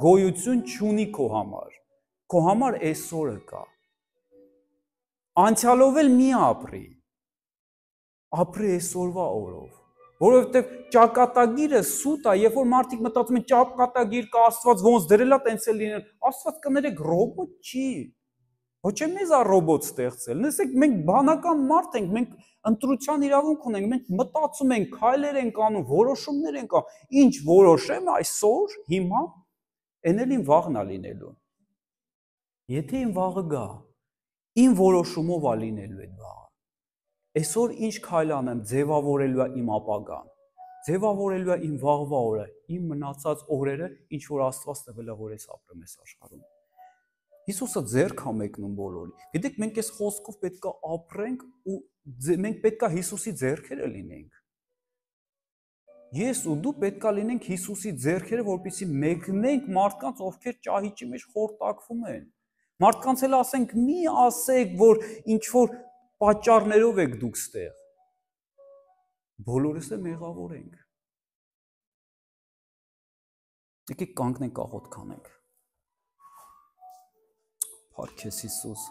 գոյություն չունի քո համար։ Քո համար այսօրը կա։ Անցյալով էլ մի ապրի։ ապրի այսօրվա օրով։ Որովհետև ճակատագիրը սուտ է, երբ որ մարդիկ մտածում են ճակատագիր կա, Աստված ոնց դրել է, տենց է լինել։ Աստված կներեք ռոբոտ չի։ Ոչ է մեզ է ռոբոտ ստեղծել։ Լսեք, մենք բանական մարդ ենք, մենք ընտրության իրավունք ունենք, մենք մտածում ենք, քայլեր ենք անում, որոշումներ ենք անում։ Ինչ որոշեմ այսօր, հիմա, այն էլ իմ վաղն է լինելու։ Եթե իմ վաղը գա, իմ որոշումով է լինելու այդ վաղը։ Այսօր ինչ քայլ անեմ, ձևավորելու է իմ ապագան, ձևավորելու է իմ վաղվա օրը, իմ մնացած օրերը, ինչ որ Աստված տվել է, որ ես ապրեմ այս աշխարհում։ Հիսուսը ձեռք է մեկնում բոլորի։ Գիտեք, մենք այս խոսքով պետք է ապրենք ու մենք պետք է Հիսուսի ձեռքերը լինենք։ Ես ու դու պետք է լինենք Հիսուսի ձեռքերը, որպեսզի մեկնենք մարդկանց, ովքեր ճահիճի մեջ խորտակվում են։ Մարդկանց էլ ասենք, մի ասեք, որ ինչ որ պատճառներով եք դուք ստեղ։ Բոլորս էլ մեղավոր ենք։ Եկեք կանգնենք աղոթք անենք։ Փառք քեզ Հիսուս։